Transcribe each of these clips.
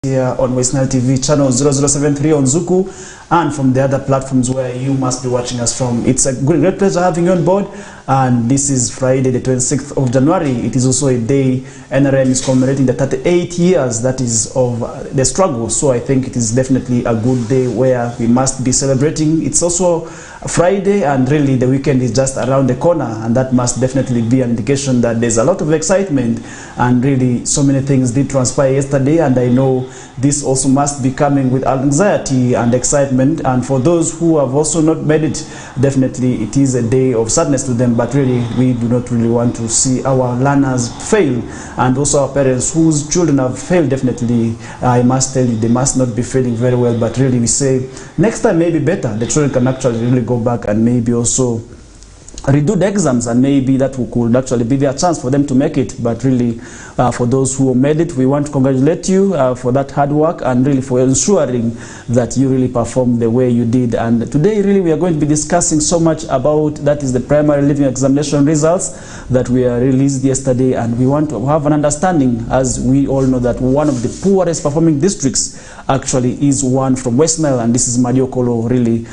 here on West Nile TV channel 0073 on Zuku, and from the other platforms where you must be watching us from. It's a great pleasure having you on board, and this is Friday the 26th of January. It is also a day NRM is commemorating the 38 years that is of the struggle, so I think it is definitely a good day where we must be celebrating. It's also Friday, and really the weekend is just around the corner, and that must definitely be an indication that there's a lot of excitement, and really so many things did transpire yesterday, and I know this also must be coming with anxiety and excitement. And for those who have also not made it, definitely it is a day of sadness to them, but really we do not really want to see our learners fail, and also our parents whose children have failed. Definitely I must tell you, they must not be feeling very well, but really we say next time maybe better, the children can actually really go back and maybe also redo the exams, and maybe that could actually be their chance for them to make it. But really for those who made it, we want to congratulate you for that hard work, and really for ensuring that you really performed the way you did. And today really we are going to be discussing so much about that is the primary living examination results that were released yesterday, and we want to have an understanding, as we all know that one of the poorest performing districts actually is one from West Nile, and this is Mariokolo. Really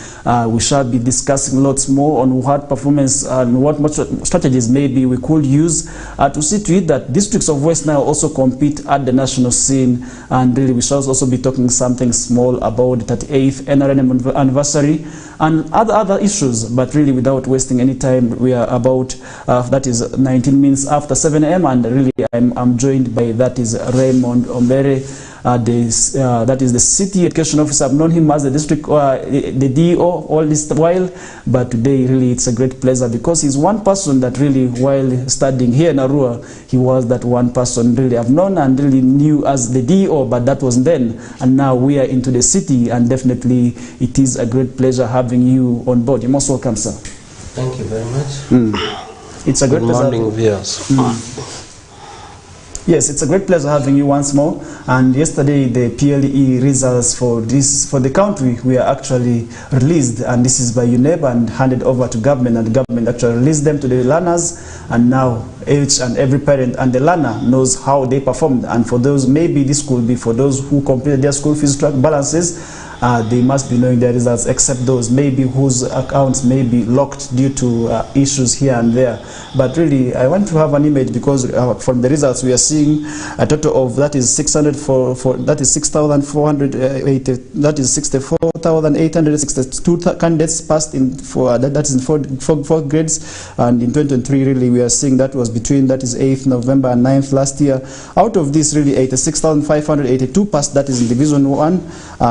we shall be discussing lots more on what performance and what much strategies maybe we could use to see to it that districts of West Nile also compete at the national scene. And really we shall also be talking something small about the 38th NRM anniversary and other issues. But really without wasting any time, we are about that is 19 minutes after 7 a.m. and really I'm joined by that is Raymond Ombere. That is the city education officer. I've known him as the district, the DO all this while, but today really it's a great pleasure because he's one person that really, while studying here in Arua, he was that one person really I've known and really knew as the DO, but that was then, and now we are into the city, and definitely it is a great pleasure having you on board. You're most welcome, sir. Thank you very much. It's a great Good morning, viewers. Yes, it's a great pleasure having you once more. And yesterday the PLE results for the country were actually released, and this is by UNEB and handed over to government, and the government actually released them to the learners, and now each and every parent and the learner knows how they performed. And for those, maybe this could be for those who completed their school fees track balances, they must be knowing their results, except those maybe whose accounts may be locked due to issues here and there. But really I want to have an image, because from the results we are seeing a total of that is 6,480, that is 64,862 candidates passed in for that is in four grades. And in 2023 really we are seeing that was between that is 8th November and 9th last year. Out of this really 86,582 passed, that is in division 1,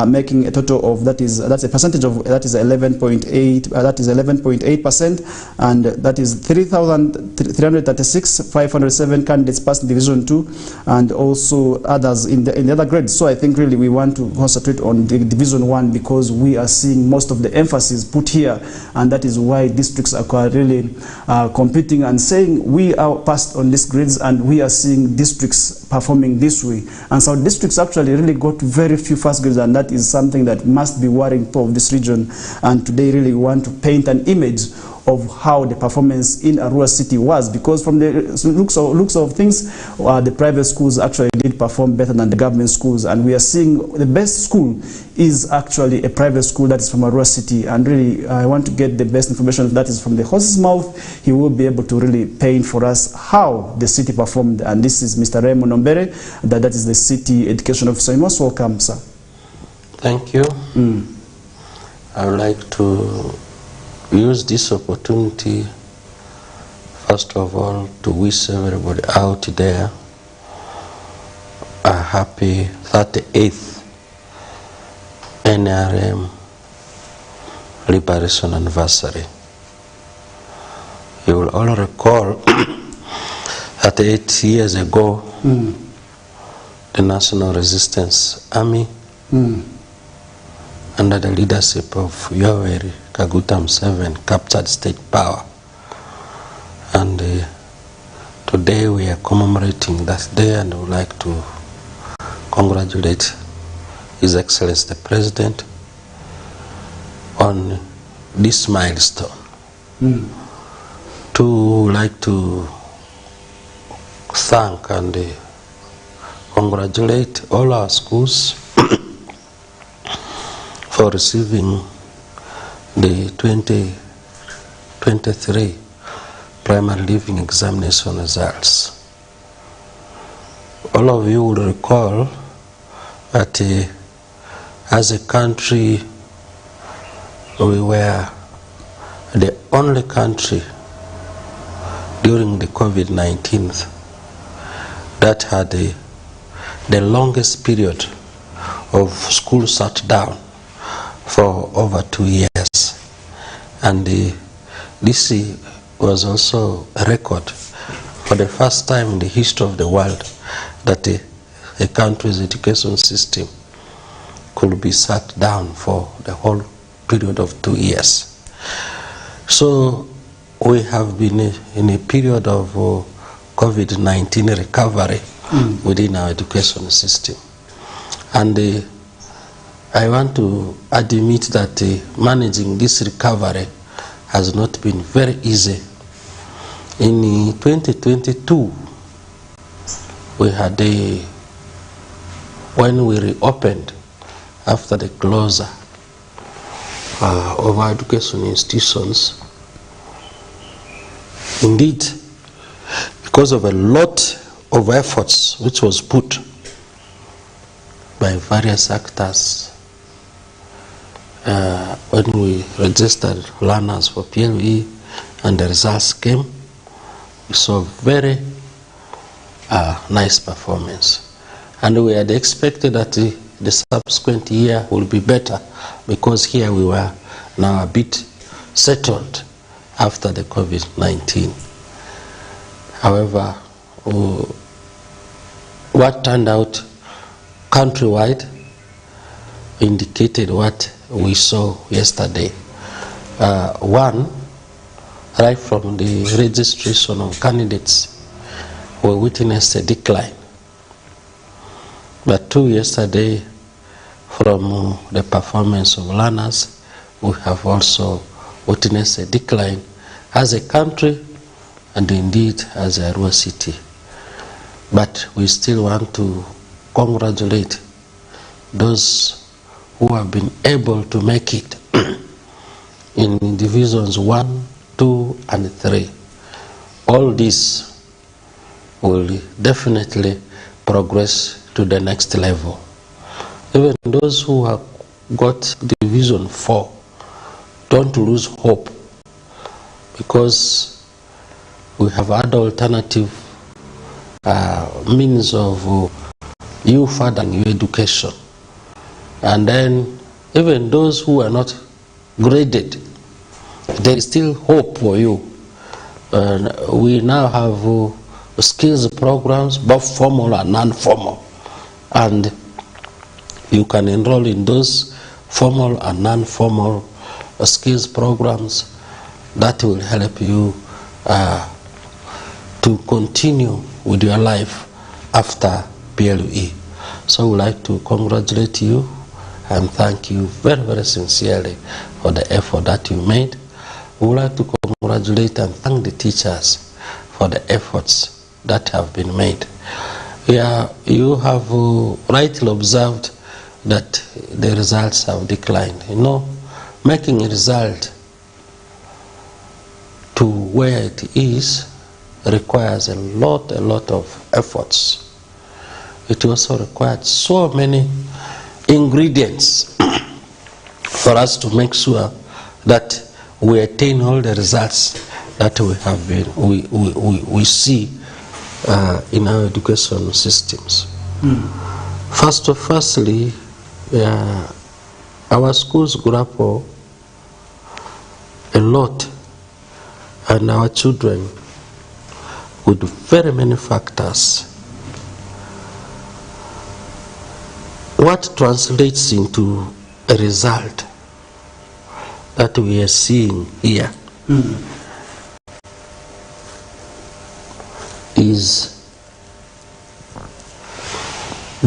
making a total of that's a percentage of that is 11.8 that is 11.8%, and that is 336,507 candidates passed in division 2, and also others in the other grades. So I think really we want to concentrate on the division 1 because we are seeing most of the emphasis put here, and that is why districts are really competing and saying we are passed on these grades, and we are seeing districts performing this way. And so districts actually really got very few first grades, and that is something that must be worrying of this region. And today really we want to paint an image of how the performance in Arua City was, because from the looks of things, the private schools actually did perform better than the government schools, and we are seeing the best school is actually a private school that is from Arua City. And really I want to get the best information that is from the horse's mouth. He will be able to really paint for us how the city performed, and this is Mr. Raymond Ombere, that is the city education officer. You're most welcome, sir. Thank you. I would like to use this opportunity, first of all, to wish everybody out there a happy 38th NRM Liberation Anniversary. You will all recall 38 years ago, the National Resistance Army, under the leadership of Yoweri Kaguta Museveni, captured state power. And today we are commemorating that day, and I would like to congratulate His Excellency the President on this milestone. To like to thank and congratulate all our schools for receiving the 2023 primary leaving examination results. All of you will recall that as a country, we were the only country during the COVID-19 that had the longest period of school shut down for over 2 years. And this was also a record for the first time in the history of the world that a country's education system could be shut down for the whole period of 2 years. So we have been in a period of COVID-19 recovery within our education system. And I want to admit that managing this recovery has not been very easy. In 2022, we had when we reopened after the closure of our education institutions, indeed, because of a lot of efforts which was put by various actors, when we registered learners for PLE and the results came, we saw very nice performance. And we had expected that the subsequent year will be better, because here we were now a bit settled after the COVID-19. However, what turned out countrywide indicated what we saw yesterday. One, right from the registration of candidates, we witnessed a decline. But two, yesterday, from the performance of learners, we have also witnessed a decline as a country and indeed as a rural city. But we still want to congratulate those who have been able to make it in divisions 1, 2, and 3. All this will definitely progress to the next level. Even those who have got division 4, don't lose hope, because we have other alternative means of you furthering your education. And then even those who are not graded, there is still hope for you. We now have skills programs, both formal and non-formal, and you can enroll in those formal and non-formal skills programs that will help you to continue with your life after PLE. So I would like to congratulate you and thank you very, very sincerely for the effort that you made. We would like to congratulate and thank the teachers for the efforts that have been made. Yeah, you have rightly observed that the results have declined. You know, making a result to where it is requires a lot of efforts. It also required so many ingredients for us to make sure that we attain all the results that we have been, we see in our education systems. Firstly, our schools grapple a lot, and our children, with very many factors. What translates into a result that we are seeing here is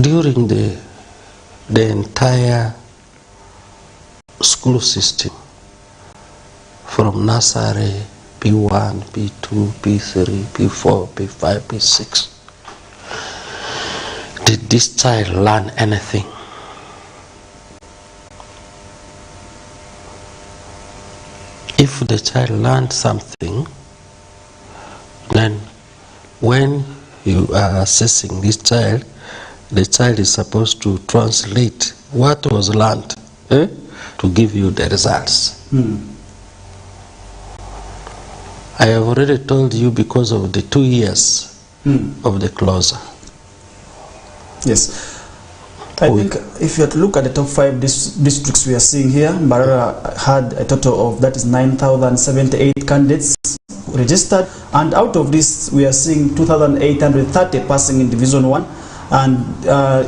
during the entire school system, from nursery, P1, P2, P3, P4, P5, P6, did this child learn anything? If the child learned something, then when you are assessing this child, the child is supposed to translate what was learned to give you the results. I have already told you because of the 2 years of the closure. Yes. I think if you have to look at the top 5 districts we are seeing here, Mbarara had a total of, that is 9,078 candidates registered, and out of this we are seeing 2,830 passing in Division 1. And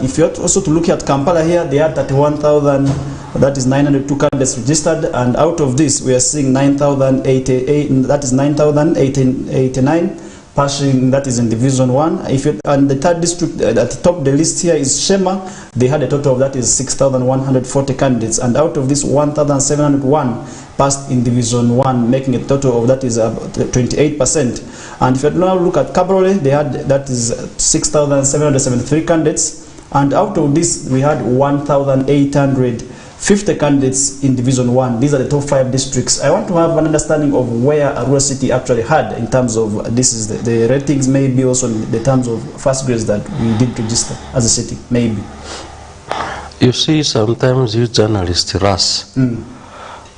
if you are also to look at Kampala here, they had 31,000, that is 902 candidates registered, and out of this we are seeing 9,088, that is 9,089 passing, that is in Division 1. And the third district at the top of the list here is Shema. They had a total of, that is 6,140 candidates, and out of this 1,701 passed in Division 1, making a total of, that is 28%. And if you now look at Kabarole, they had, that is 6,773 candidates, and out of this we had 1,850 candidates in Division 1. These are the top 5 districts. I want to have an understanding of where Arua City actually had in terms of, this is the ratings, maybe also in the terms of first grades that we did register as a city, maybe. You see, sometimes you journalists rush.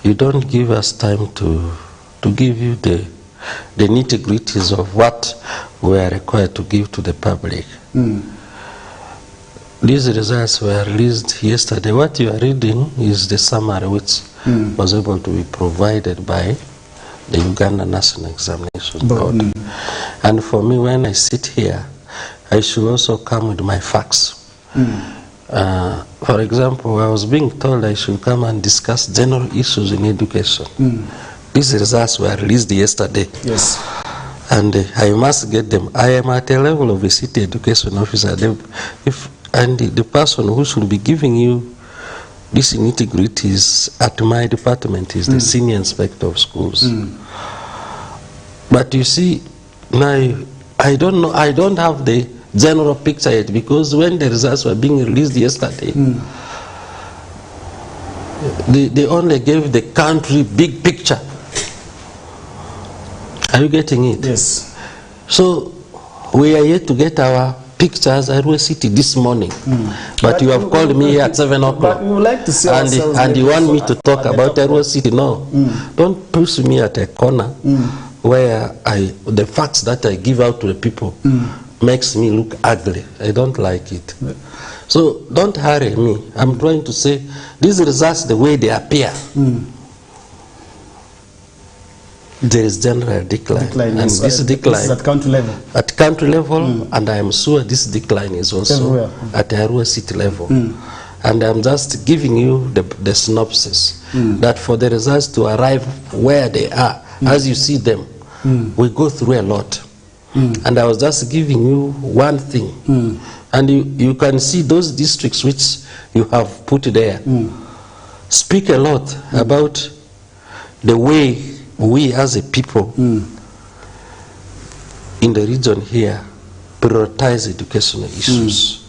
You don't give us time to give you the nitty-gritties of what we are required to give to the public. These results were released yesterday. What you are reading is the summary which was able to be provided by the Uganda National Examination Board. And for me, when I sit here, I should also come with my facts. For example, I was being told I should come and discuss general issues in education. These results were released yesterday. Yes. And I must get them. I am at a level of a city education officer. And the person who should be giving you these nitty-gritties at my department is the senior inspector of schools. But you see, now I don't know, I don't have the general picture yet, because when the results were being released yesterday, they only gave the country big picture. Are you getting it? Yes. So we are yet to get our pictures at Arua City this morning, but you have called me here at 7 o'clock, but we would like to see and you want me to talk about Arua City. No, don't push me at a corner where the facts that I give out to the people makes me look ugly. I don't like it. So don't hurry me. I'm trying to say these results the way they appear. There is general decline. And yes, this decline is at country level. At country level, and I am sure this decline is also at Arua City level. And I'm just giving you the synopsis that for the results to arrive where they are, as you see them, we go through a lot. And I was just giving you one thing. And you can see those districts which you have put there speak a lot about the way we as a people in the region here prioritize educational issues.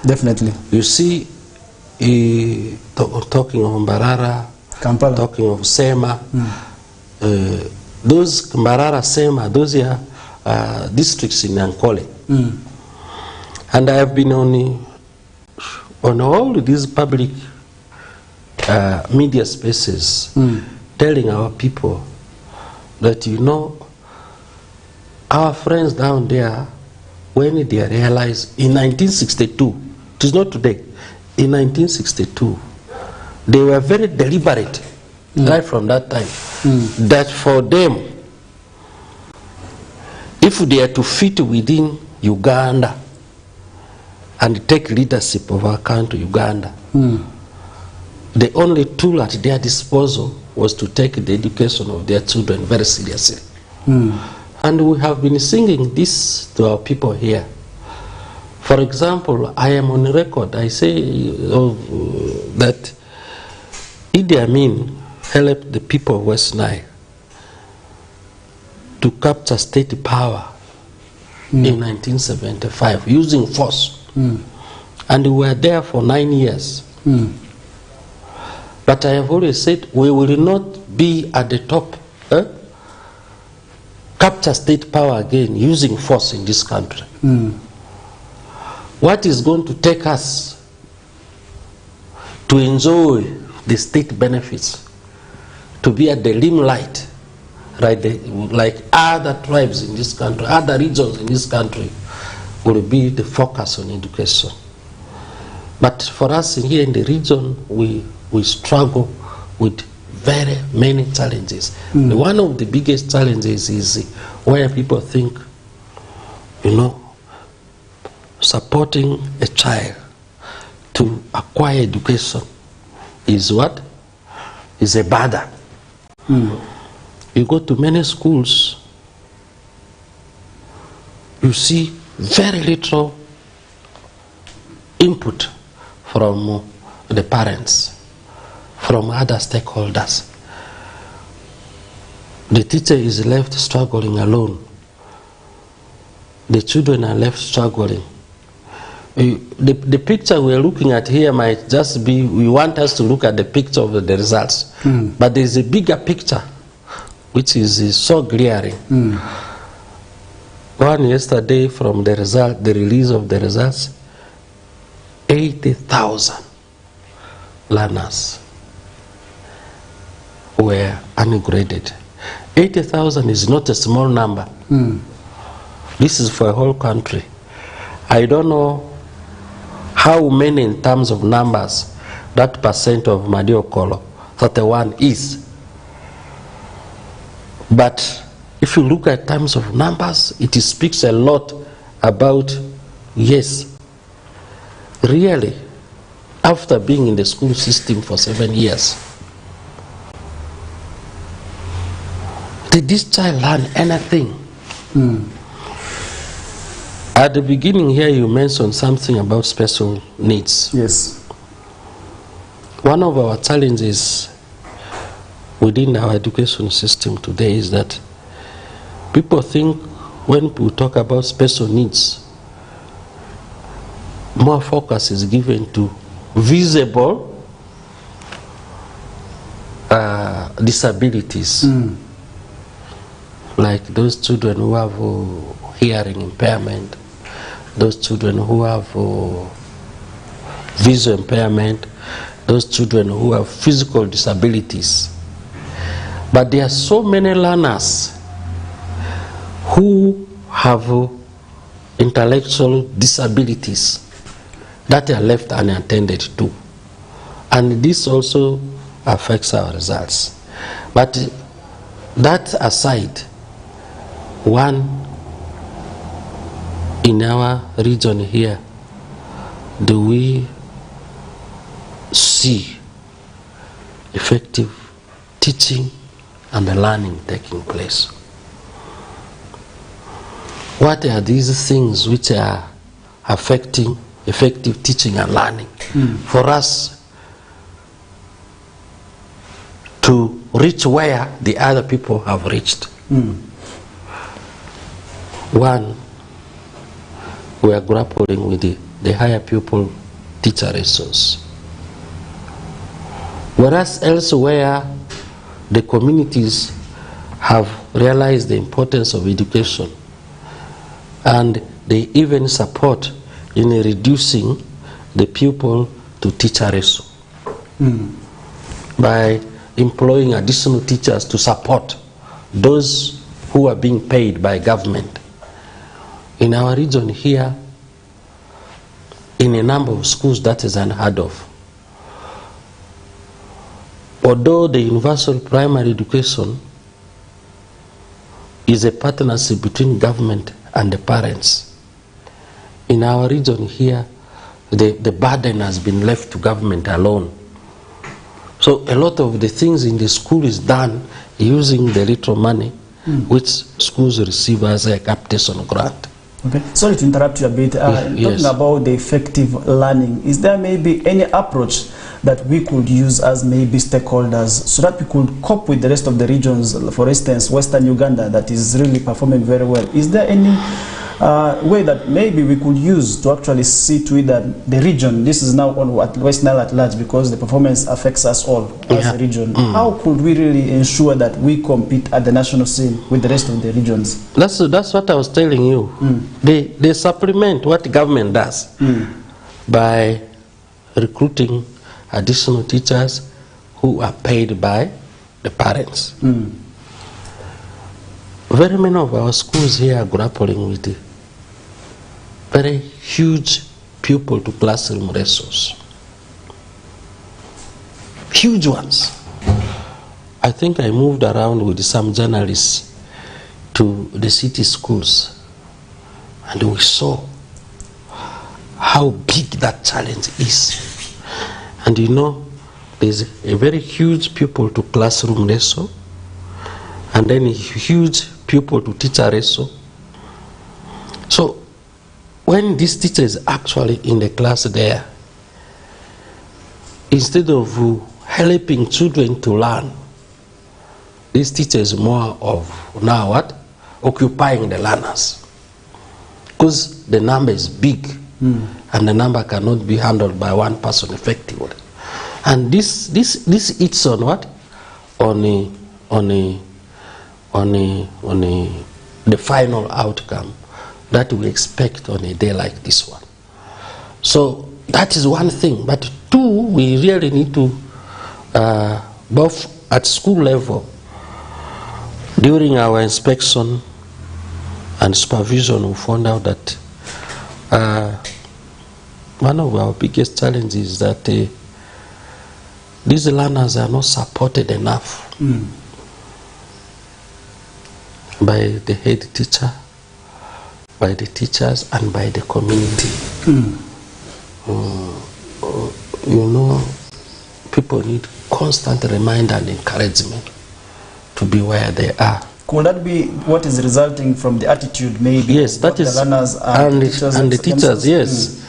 Definitely. You see, talking of Mbarara, Kampala, talking of Sema, those Mbarara, Sema, those are districts in Ankole. And I have been on all these public media spaces telling our people that, you know, our friends down there, when they realized in 1962, it is not today, in 1962, they were very deliberate right from that time, that for them, if they are to fit within Uganda and take leadership of our country, Uganda, the only tool at their disposal was to take the education of their children very seriously. And we have been singing this to our people here. For example, I am on record, I say that Idi Amin helped the people of West Nile to capture state power in 1975 using force. And we were there for 9 years. But I have always said we will not be at the top, capture state power again using force in this country. What is going to take us to enjoy the state benefits, to be at the limelight, right, like other tribes in this country, other regions in this country, will be the focus on education. But for us here in the region, we struggle with very many challenges. One of the biggest challenges is where people think, supporting a child to acquire education is what? Is a burden. You go to many schools, you see very little input from the parents, from other stakeholders. The teacher is left struggling alone. The children are left struggling. The picture we're looking at here might just be, we want us to look at the picture of the results. But there's a bigger picture, which is so glaring. One yesterday from the release of the results, 80,000 learners were ungraded. 80,000 is not a small number. This is for a whole country. I don't know how many in terms of numbers that percent of Madiokolo 31 is. But if you look at terms of numbers, it speaks a lot about, yes, really, after being in the school system for 7 years, did this child learn anything? At the beginning here, you mentioned something about special needs. Yes. One of our challenges within our education system today is that people think when we talk about special needs, more focus is given to visible disabilities, like those children who have hearing impairment, those children who have visual impairment, those children who have physical disabilities. But there are so many learners who have intellectual disabilities that are left unattended to. And this also affects our results. But that aside, one, in our region here, do we see effective teaching and learning taking place? What are these things which are affecting effective teaching and learning for us to reach where the other people have reached? One, we are grappling with the higher pupil teacher resource. Whereas elsewhere, the communities have realized the importance of education, and they even support in reducing the pupil to teacher ratio by employing additional teachers to support those who are being paid by government. In our region here, in a number of schools, that is unheard of. Although the universal primary education is a partnership between government and the parents, in our region here, the burden has been left to government alone. So a lot of the things in the school is done using the little money which schools receive as a capitation grant. Okay. Sorry to interrupt you a bit. Yes. Talking about the effective learning, is there maybe any approach that we could use as maybe stakeholders so that we could cope with the rest of the regions? For instance, Western Uganda, that is really performing very well. Is there any way that maybe we could use to actually see to it that the region, this is now on West Nile at large, because the performance affects us all as a region. How could we really ensure that we compete at the national scene with the rest of the regions? That's what I was telling you. They supplement what government does by recruiting additional teachers who are paid by the parents. Very many of our schools here are grappling with the very huge pupil to classroom ratios. Huge ones. I think I moved around with some journalists to the city schools, and we saw how big that challenge is. And you know, there's a very huge pupil to classroom ratio, and then a huge pupil to teacher ratio. So when this teacher is actually in the class there, instead of helping children to learn, this teacher is more of now what? Occupying the learners. Because the number is big, and the number cannot be handled by one person effectively. And this eats on what? On the final outcome that we expect on a day like this one. So that is one thing. But two, we really need to, both at school level, during our inspection and supervision, we found out that one of our biggest challenges is that these learners are not supported enough by the head teacher, by the teachers, and by the community. You know, people need constant reminder and encouragement to be where they are. Could that be what is resulting from the attitude, maybe? Yes, that is, the learners and the teachers, yes.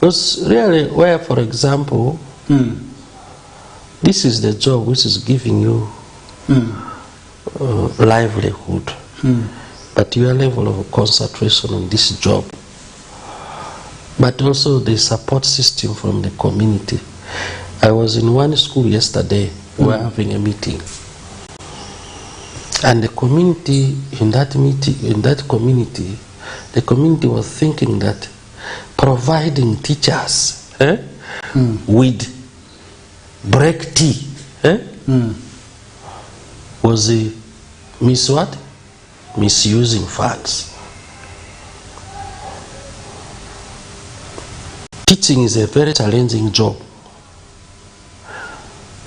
Because really, where, for example, this is the job which is giving you livelihood, but your level of concentration on this job, but also the support system from the community. I was in one school yesterday, we were having a meeting, and the community in that meeting, the community was thinking that providing teachers with break tea was misusing funds. Teaching is a very challenging job.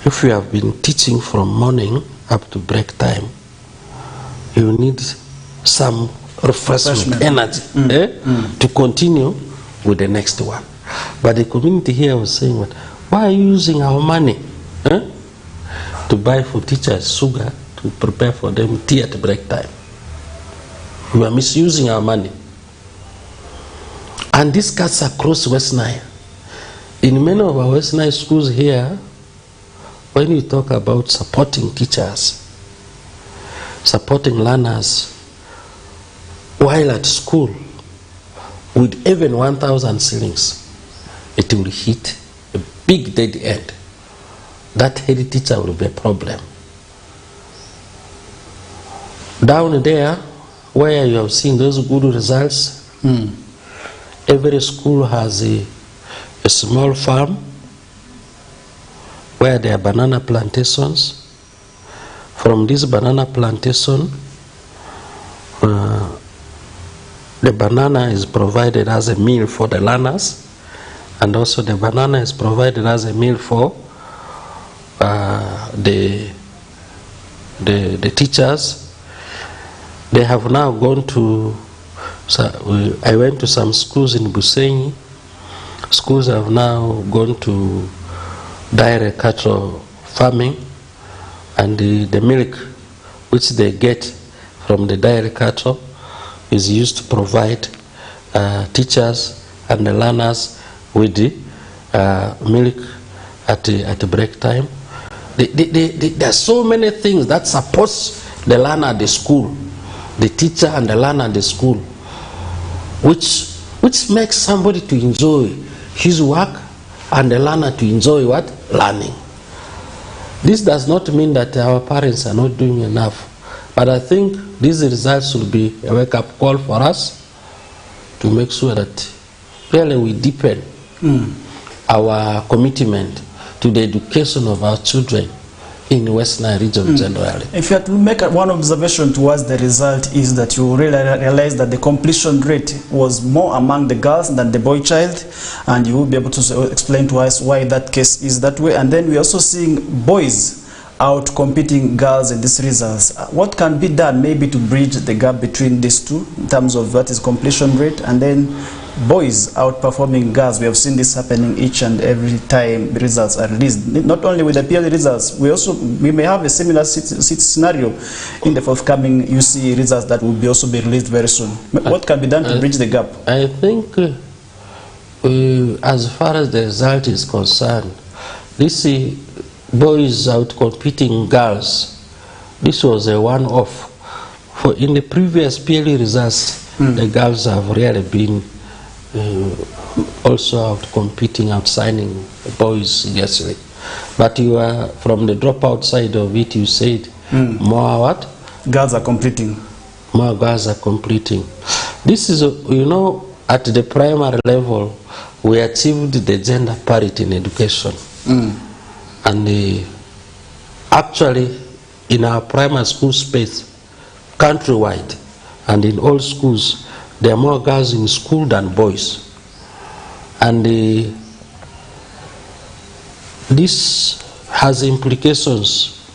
If you have been teaching from morning up to break time, you need some refreshment, energy to continue with the next one. But the community here was saying, why are you using our money to buy for teachers sugar to prepare for them tea at break time? You are misusing our money. And this cuts across West Nile. In many of our West Nile schools here, when you talk about supporting teachers, supporting learners while at school, with even 1,000 shillings, it will hit a big dead end. That head teacher will be a problem. Down there, where you have seen those good results, every school has a small farm where there are banana plantations. From this banana plantation, the banana is provided as a meal for the learners, and also the banana is provided as a meal for the teachers. They have now gone to, I went to some schools in Busenyi. Schools have now gone to dairy cattle farming, and the milk which they get from the dairy cattle is used to provide teachers and the learners with the milk at the break time. There are so many things that supports the learner at the school, the teacher and the learner at the school. which makes somebody to enjoy his work and the learner to enjoy what? Learning. This does not mean that our parents are not doing enough, but I think these results should be a wake-up call for us to make sure that really we deepen our commitment to the education of our children in West Nile region generally. If you had to make one observation towards the result, is that you really realize that the completion rate was more among the girls than the boy child, and you will be able to explain to us why that case is that way. And then we're also seeing boys out competing girls in these results. What can be done maybe to bridge the gap between these two in terms of what is completion rate, and then boys outperforming girls? We have seen this happening each and every time the results are released. Not only with the PL results, we may have a similar scenario in the forthcoming UC results that will be also be released very soon. What can be done to bridge the gap? I think as far as the result is concerned, this boys out competing girls, this was a one-off. For in the previous PL results, the girls have really been also out competing, outsigning boys seriously. But you are from the dropout side of it, you said more what? Girls are completing. More girls are completing. This is, at the primary level, we achieved the gender parity in education. And actually, in our primary school space, countrywide, and in all schools, there are more girls in school than boys. And this has implications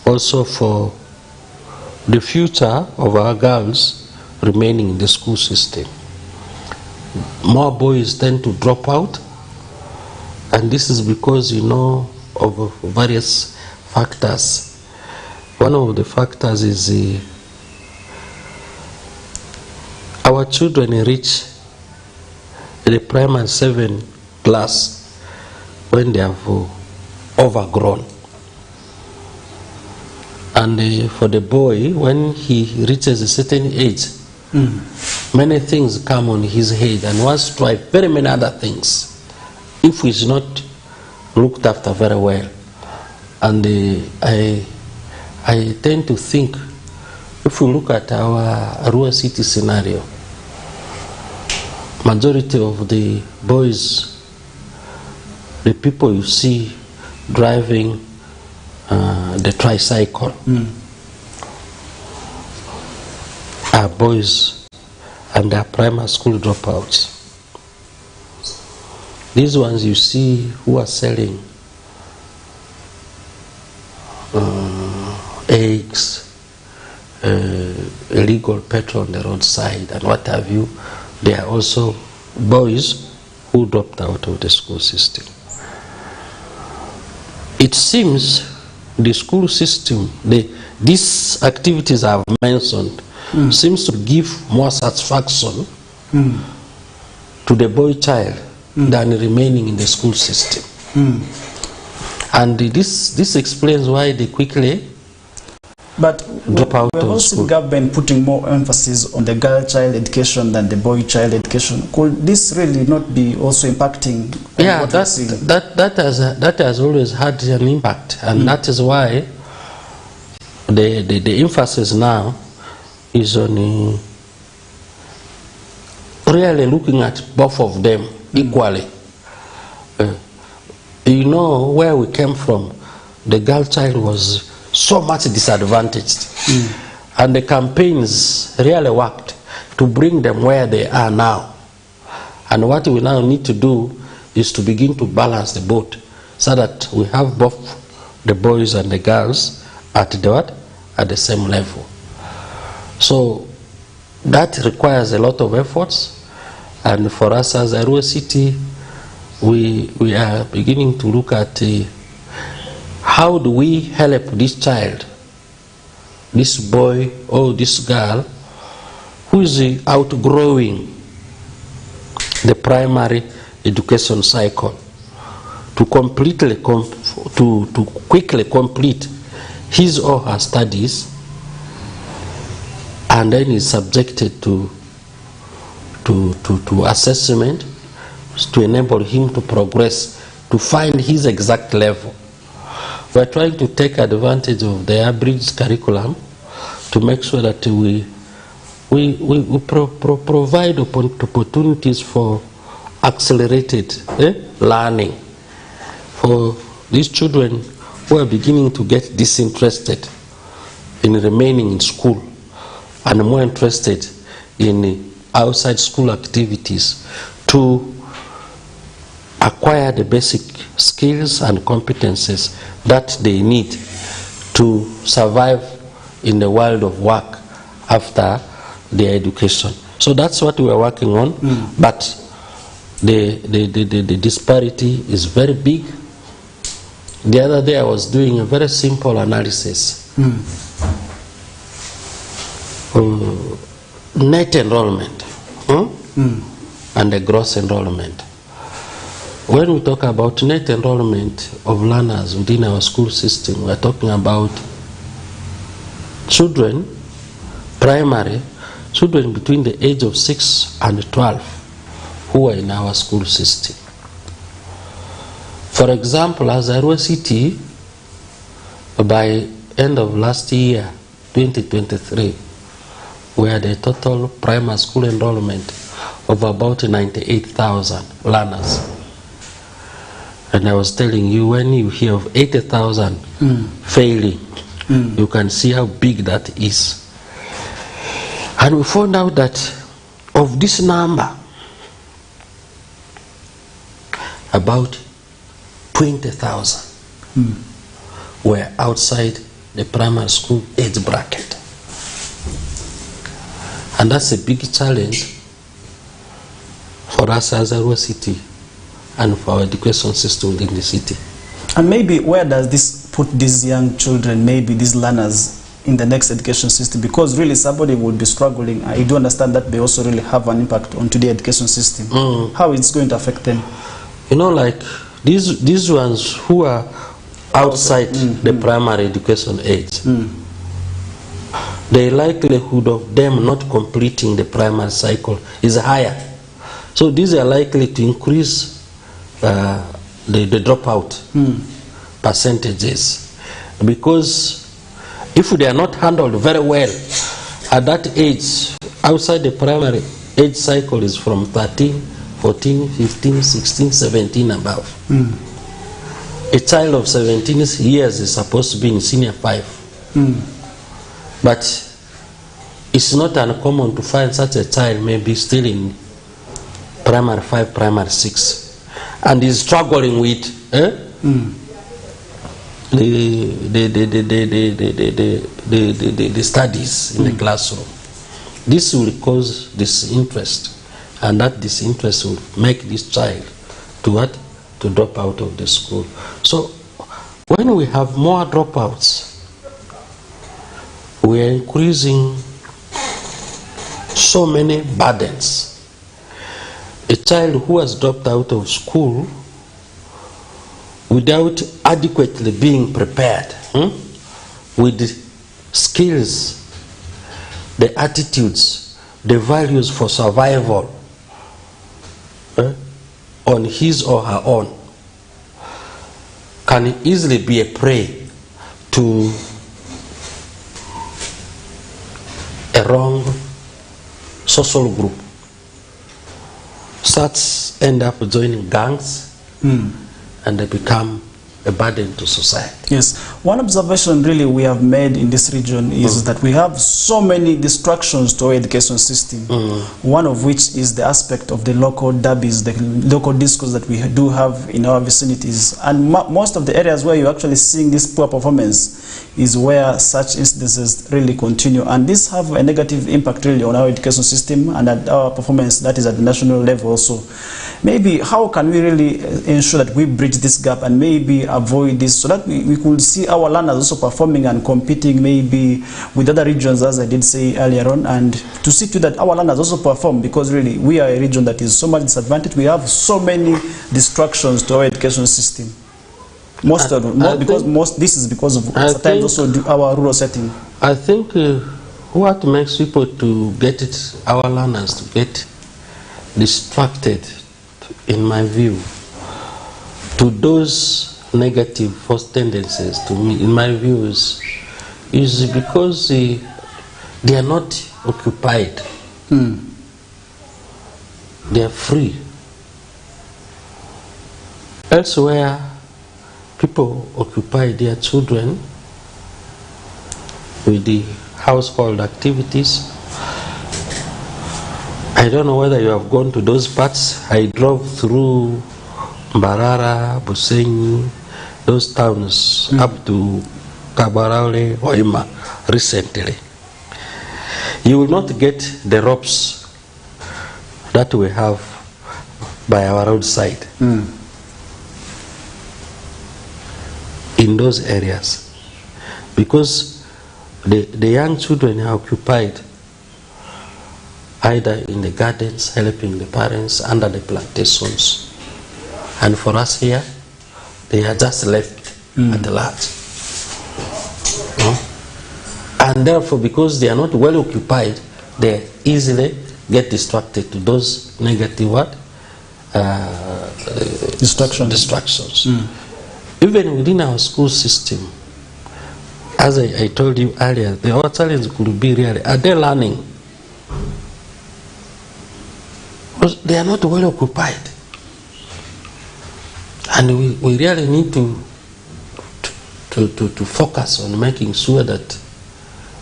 also for the future of our girls remaining in the school system. More boys tend to drop out, and this is because, of various factors. One of the factors is our children reach the primary 7 class when they have overgrown. And for the boy, when he reaches a certain age, many things come on his head and wants to try very many other things if he's not looked after very well. And I tend to think, if we look at our rural city scenario, majority of the boys, the people you see driving the tricycle are boys, and they are primary school dropouts. These ones you see who are selling eggs, illegal petrol on the roadside and what have you, they are also boys who dropped out of the school system. It seems the school system, these activities I've mentioned, seems to give more satisfaction to the boy child than remaining in the school system. And this explains why they quickly drop out we're of also school. Government putting more emphasis on the girl child education than the boy child education. Could this really not be also impacting on what we're seeing? that has always had an impact, and that is why the emphasis now is on really looking at both of them equally. Where we came from, the girl child was so much disadvantaged, and the campaigns really worked to bring them where they are now. And what we now need to do is to begin to balance the boat so that we have both the boys and the girls at the same level. So that requires a lot of efforts, and for us as a rural city, we are beginning to look at how do we help this child, this boy or this girl who is outgrowing the primary education cycle to quickly complete his or her studies, and then is subjected to assessment to enable him to progress, to find his exact level. We're trying to take advantage of the abridged curriculum to make sure that we provide opportunities for accelerated learning for these children who are beginning to get disinterested in remaining in school and more interested in outside school activities, to acquire the basic skills and competences that they need to survive in the world of work after their education. So that's what we are working on, but the disparity is very big. The other day I was doing a very simple analysis. Net enrollment and the gross enrollment. When we talk about net enrollment of learners within our school system, we are talking about children, primary, children between the age of 6 and 12 who are in our school system. For example, as Arua City, by end of last year, 2023, we had a total primary school enrollment of about 98,000 learners. And I was telling you, when you hear of 80,000 failing, you can see how big that is. And we found out that of this number, about 20,000 were outside the primary school age bracket. And that's a big challenge for us as Arua City and for our education system within the city. And maybe where does this put these young children, maybe these learners, in the next education system? Because really somebody would be struggling. I do understand that they also really have an impact on today's education system. How it's going to affect them? You know, like these ones who are outside the primary education age, the likelihood of them not completing the primary cycle is higher. So these are likely to increase the dropout percentages, because if they are not handled very well at that age, outside the primary age cycle is from 13, 14, 15, 16, 17 above. A child of 17 years is supposed to be in senior 5. But it's not uncommon to find such a child maybe still in primary 5, primary 6, and is struggling with the studies in the classroom. This will cause disinterest, and that disinterest will make this child to what? To drop out of the school. So when we have more dropouts, we are increasing so many burdens. A child who has dropped out of school without adequately being prepared with the skills, the attitudes, the values for survival on his or her own, can easily be a prey to a wrong social group. Such end up joining gangs, and they become a burden to society. Yes. One observation really we have made in this region is that we have so many distractions to our education system. One of which is the aspect of the local derbies, the local discourse that we do have in our vicinities. And most of the areas where you're actually seeing this poor performance is where such incidences really continue. And this have a negative impact really on our education system and at our performance, that is at the national level also. Maybe how can we really ensure that we bridge this gap and maybe avoid this, so that we could see our learners also performing and competing maybe with other regions, as I did say earlier on, and to see to that our learners also perform, because really we are a region that is so much disadvantaged. We have so many distractions to our education system. This is because of sometimes also our rural setting. I think what makes people to get it, our learners to get distracted, in my view, to those negative first tendencies, to me, in my view, is because they are not occupied. They are free. Elsewhere, people occupy their children with the household activities. I don't know whether you have gone to those parts. I drove through Mbarara, Busenyi, those towns up to Kabaraule, Hoima recently. You will not get the ropes that we have by our roadside in those areas, because the young children are occupied either in the gardens helping the parents under the plantations, and for us here they are just left at large. And therefore, because they are not well occupied, they easily get distracted to those negative distractions. Even within our school system, as I told you earlier, our challenge could be really, are they learning? Because they are not well occupied. And we really need to focus on making sure that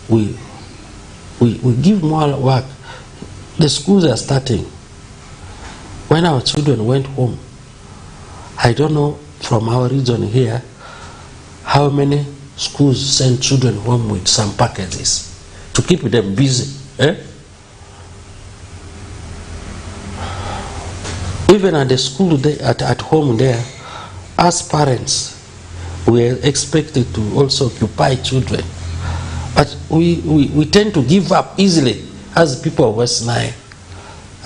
we give more work. The schools are starting. When our children went home, I don't know from our region here how many schools send children home with some packages to keep them busy. Even at the school, at home there, as parents, we are expected to also occupy children. But we tend to give up easily as people of West Nile.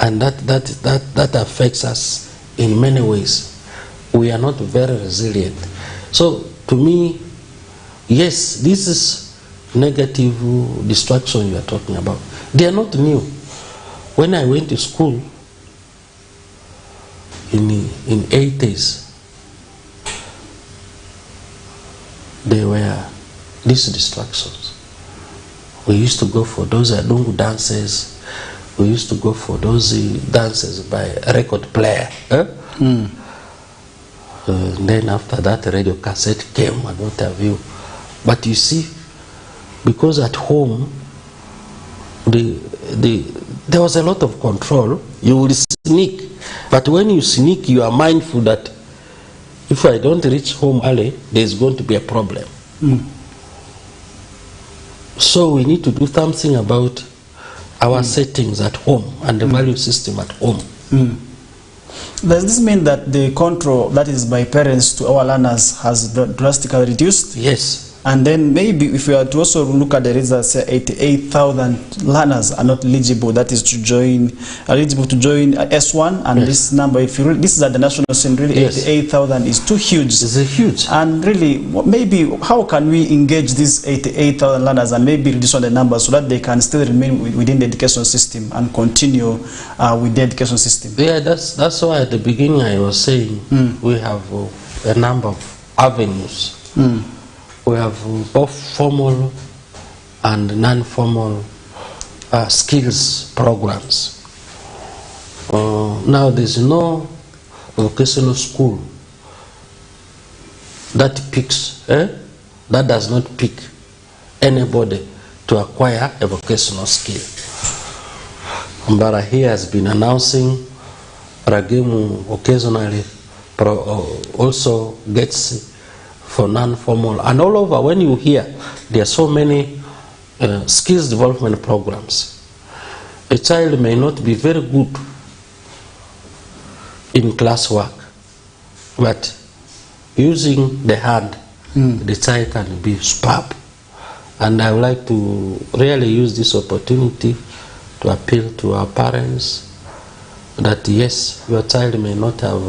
And that affects us in many ways. We are not very resilient. So to me, yes, this is negative distraction you are talking about. They are not new. When I went to school in 80s, there were these distractions. We used to go for those Adungu dances. We used to go for those dances by a record player. Then after that, radio cassette came and what have you. But you see, because at home, there was a lot of control. You will sneak. But when you sneak, you are mindful that if I don't reach home early, there's going to be a problem. So we need to do something about our settings at home and the value system at home. Does this mean that the control that is by parents to our learners has drastically reduced? Yes. And then maybe if we are to also look at the results, say 88,000 learners are not eligible, that is to join, eligible to join S1, and this number, if you this is at the national scene, really 88,000 is too huge. It's huge. And really, maybe how can we engage these 88,000 learners and maybe reduce on the numbers so that they can still remain within the education system and continue with the education system? Yeah, that's why at the beginning I was saying we have a number of avenues. We have both formal and non-formal skills programs. Now there's no vocational school that picks, that does not pick anybody to acquire a vocational skill. Mbara here has been announcing Ragemu occasionally also gets for non-formal, and all over when you hear there are so many skills development programs. A child may not be very good in classwork, but using the hand, the child can be superb. And I would like to really use this opportunity to appeal to our parents that yes, your child may not have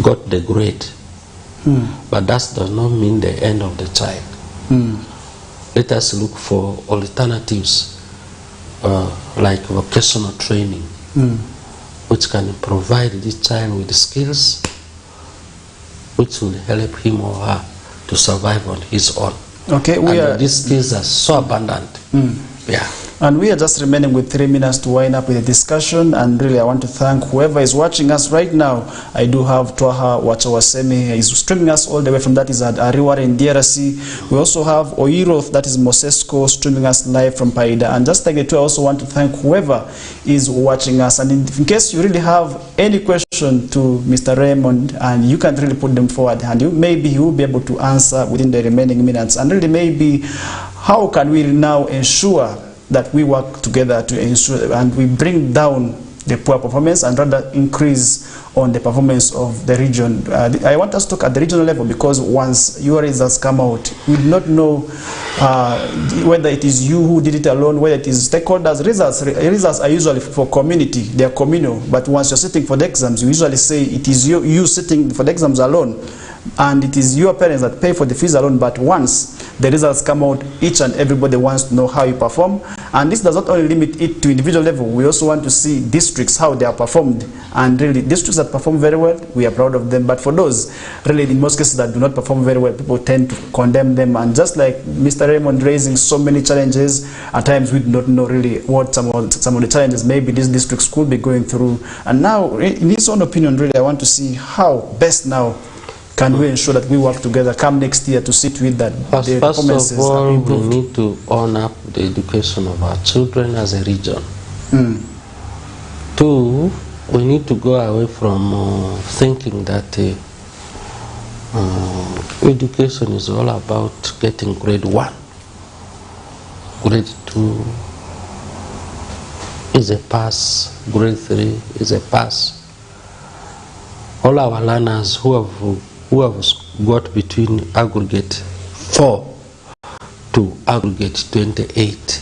got the grade, but that does not mean the end of the child. Let us look for alternatives like vocational training, which can provide this child with skills which will help him or her to survive on his own. Okay, these skills are so abundant. Yeah. And we are just remaining with 3 minutes to wind up with the discussion, and really I want to thank whoever is watching us right now. I do have Twaha Wachawasemi, is streaming us all the way from, that is at Ariware in DRC. We also have Oiro, that is Mosesco, streaming us live from Paida. And just like the two, I also want to thank whoever is watching us. And in case you really have any question to Mr. Raymond, and you can really put them forward, and maybe he will be able to answer within the remaining minutes. And really maybe how can we now ensure that we work together to ensure and we bring down the poor performance and rather increase on the performance of the region. I want us to look at the regional level, because once your results come out, we do not know whether it is you who did it alone, whether it is stakeholders. Results are usually for community, they are communal, but once you're sitting for the exams, you usually say it is you sitting for the exams alone, and it is your parents that pay for the fees alone. But once the results come out, each and everybody wants to know how you perform. And this does not only limit it to individual level, we also want to see districts, how they are performed. And really, districts that perform very well, we are proud of them. But for those, really, in most cases that do not perform very well, people tend to condemn them. And just like Mr. Raymond raising so many challenges, at times we do not know really what some of the challenges maybe these districts could be going through. And now, in his own opinion, really, I want to see how best now can we ensure that we work together come next year to see to it that the performances First of all, are improved. we need to own up the education of our children as a region. Two, we need to go away from thinking that education is all about getting grade 1. Grade 2 is a pass, grade 3 is a pass. All our learners who have got between aggregate 4 to aggregate 28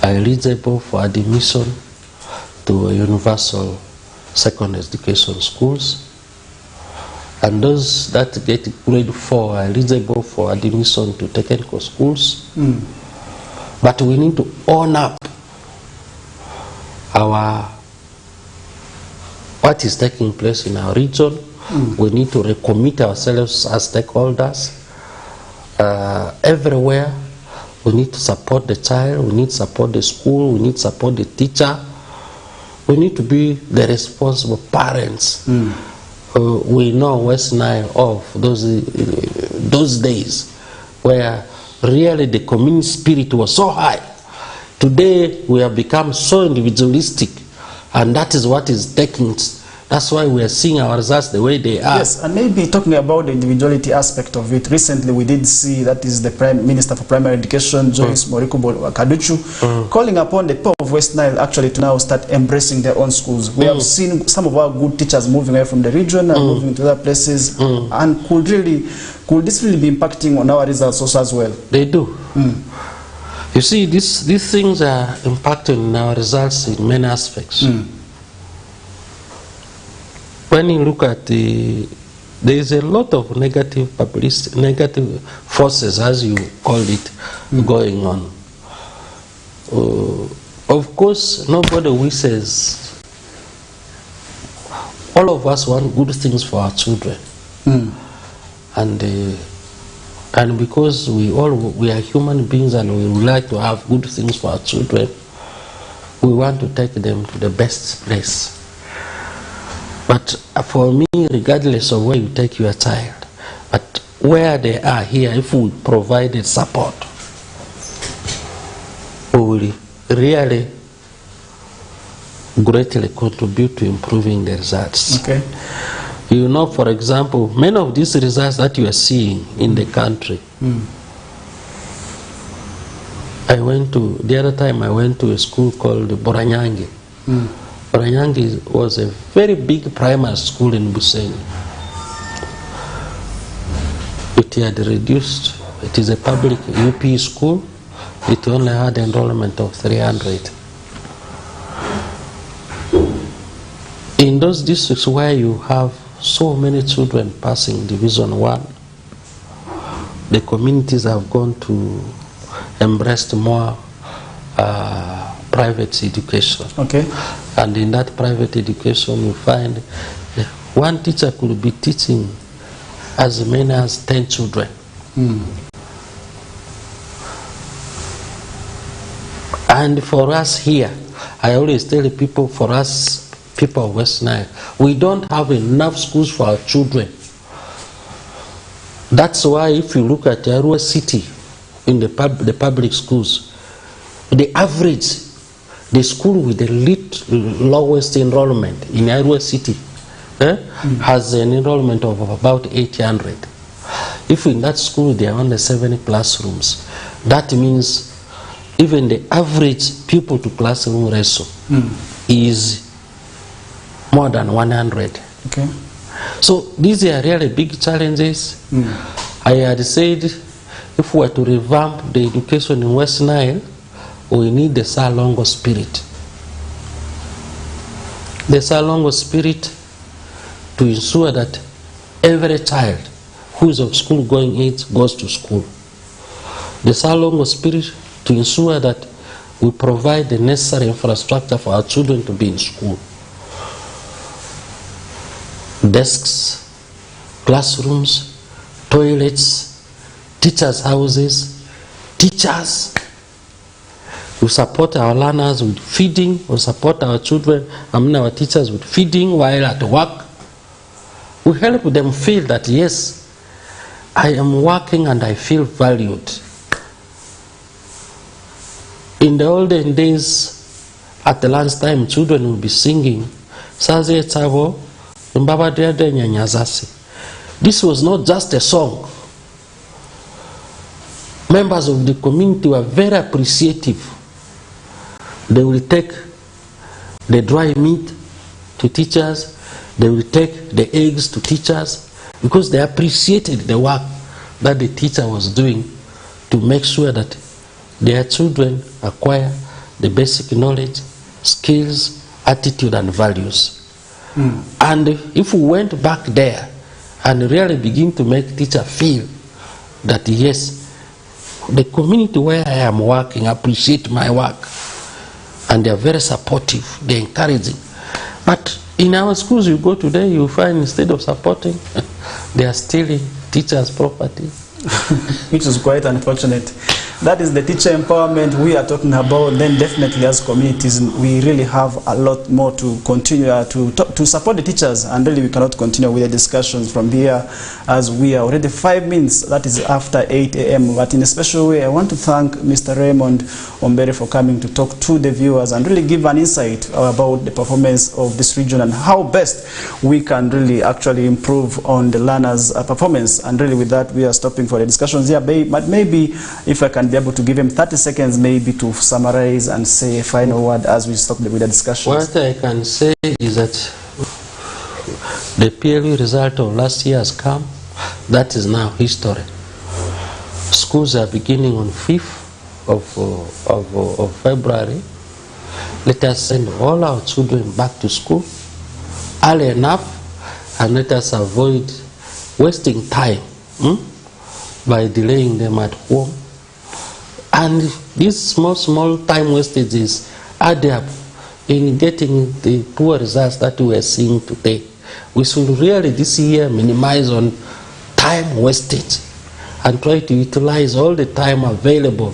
are eligible for admission to universal secondary education schools, and those that get grade 4 are eligible for admission to technical schools. But we need to own up what is taking place in our region. We need to recommit ourselves as stakeholders everywhere. We need to support the child, we need to support the school, we need to support the teacher. We need to be the responsible parents. We know West Nile of those days where really the community spirit was so high. Today we have become so individualistic, and that is what is taking. That's why we are seeing our results the way they are. Yes, and maybe talking about the individuality aspect of it, recently we did see that is the Prime Minister for Primary Education, Joyce Morikubo Kaduchu, calling upon the people of West Nile actually to now start embracing their own schools. We have seen some of our good teachers moving away from the region and moving to other places, and could this really be impacting on our results also as well? They do. You see, these things are impacting on our results in many aspects. When you look at there is a lot of negative publicity, negative forces, as you called it, going on. Of course, nobody wishes. All of us want good things for our children, and because we are human beings and we would like to have good things for our children, we want to take them to the best place. But for me, regardless of where you take your child, but where they are here, if we provided support, we will really greatly contribute to improving the results. Okay. You know, for example, many of these results that you are seeing in the country, the other time I went to a school called Boranyangi. Boranyangi was a very big primary school in Buseni. It had reduced, it is a public UP school, it only had enrollment of 300. In those districts where you have so many children passing Division 1, the communities have gone to embrace more private education. Okay. And in that private education, you find one teacher could be teaching as many as 10 children. And for us here, I always tell people, for us people of West Nile, we don't have enough schools for our children. That's why if you look at Arua City, in the public schools, the average, the school with the lowest enrollment in Arua City has an enrollment of about 800. If in that school there are only 70 classrooms, that means even the average pupil to classroom ratio is more than 100. Okay. So these are really big challenges. I had said if we were to revamp the education in West Nile, we need the Salongo spirit. The Salongo spirit to ensure that every child who is of school going age goes to school. The Salongo spirit to ensure that we provide the necessary infrastructure for our children to be in school. Desks, classrooms, toilets, teachers' houses, teachers. We support our learners with feeding, we support our children, our teachers with feeding while at work. We help them feel that yes, I am working and I feel valued. In the olden days, at the lunchtime, children will be singing, Saze Tavo, Mbaba Dede Nyanyazasi. This was not just a song. Members of the community were very appreciative. They will take the dry meat to teachers, they will take the eggs to teachers, because they appreciated the work that the teacher was doing to make sure that their children acquire the basic knowledge, skills, attitude, and values. And if we went back there and really begin to make teachers feel that yes, the community where I am working appreciate my work, and they are very supportive, they are encouraging. But in our schools you go today, you find instead of supporting, they are stealing teachers' property. Which is quite unfortunate. That is the teacher empowerment we are talking about. Then definitely as communities, we really have a lot more to continue to support the teachers, and really we cannot continue with the discussions from here as we are already 5 minutes, that is after 8 a.m. But in a special way, I want to thank Mr. Raymond Ombere for coming to talk to the viewers and really give an insight about the performance of this region and how best we can really actually improve on the learners' performance. And really with that, we are stopping for the discussions here. But maybe if I can be able to give him 30 seconds maybe to summarize and say a final word as we stop with the discussions. What I can say is that the PLU result of last year has come. That is now history. Schools are beginning on 5th of February. Let us send all our children back to school early enough, and let us avoid wasting time by delaying them at home. And these small time wastages add up in getting the poor results that we are seeing today. We should really this year minimize on time wastage and try to utilize all the time available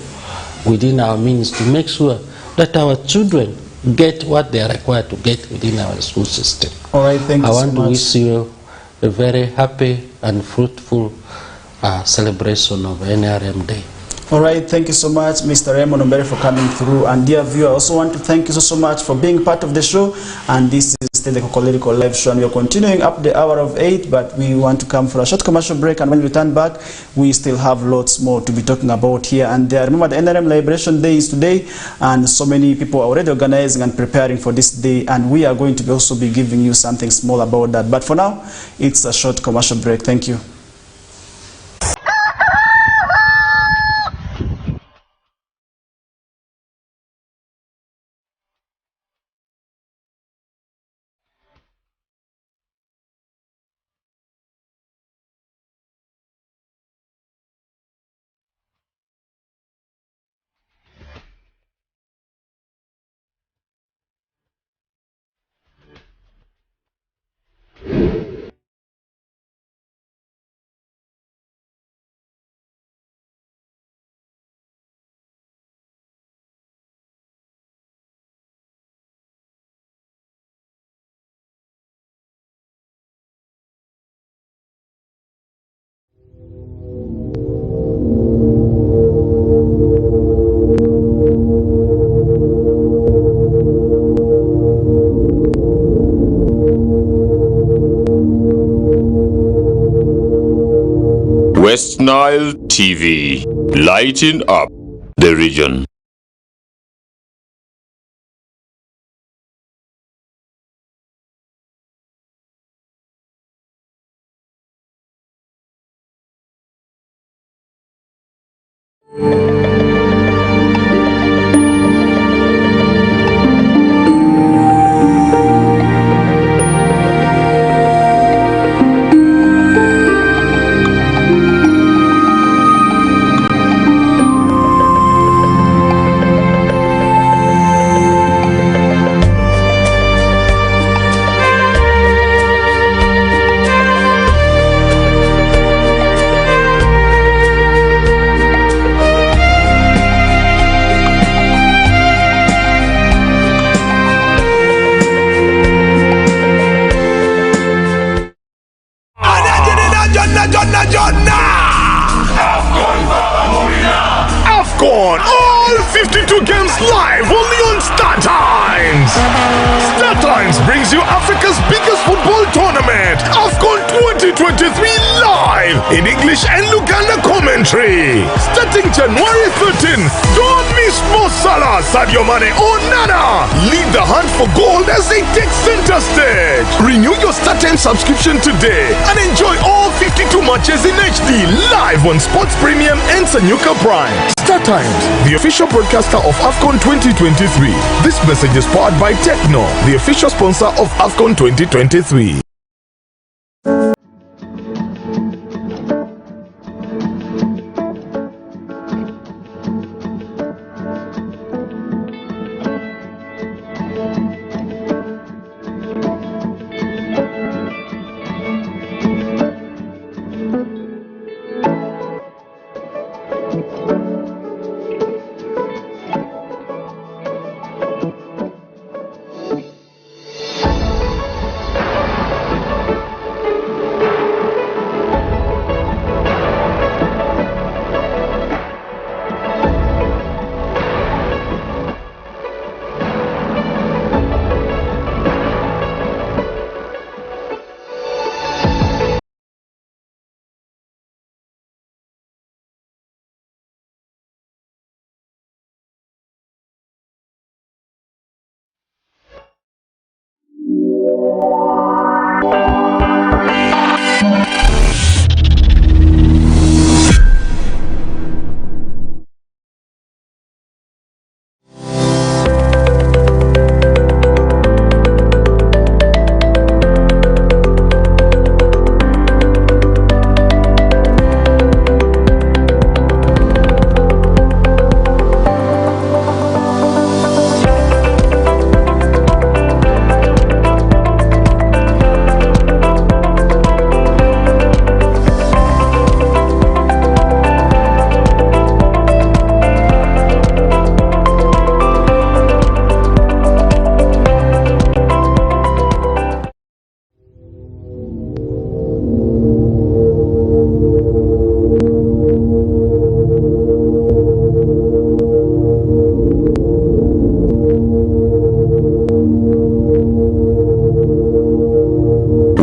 within our means to make sure that our children get what they are required to get within our school system. All right, thank you so much. I want to wish you a very happy and fruitful celebration of NRM Day. All right, thank you so much, Mr. Raymond Ombere, for coming through. And dear viewer, I also want to thank you so much for being part of the show. And this is still the Kokoliriko live show, and we are continuing up the hour of 8, but we want to come for a short commercial break. And when we return back, we still have lots more to be talking about here and there. Remember, the NRM Liberation Day is today, and so many people are already organizing and preparing for this day. And we are going to also be giving you something small about that. But for now, it's a short commercial break. Thank you. West Nile TV, lighting up the region. AFCON, all 52 games live only on StarTimes. StarTimes brings you Africa's biggest football tournament, AFCON 2023 live in English and Luganda commentary. Starting January 13th, don't miss Mo Salah, Sadio Mane or Nana. Lead the hunt for gold as they take center stage. Renew your StarTimes subscription today and enjoy all 52 matches in HD live on Sports Premium and Sanyuka Prime. StarTimes, the official broadcaster of AFCON 2023. This message is powered by Techno, the official sponsor of AFCON 2023.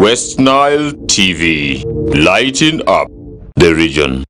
West Nile TV, lighting up the region.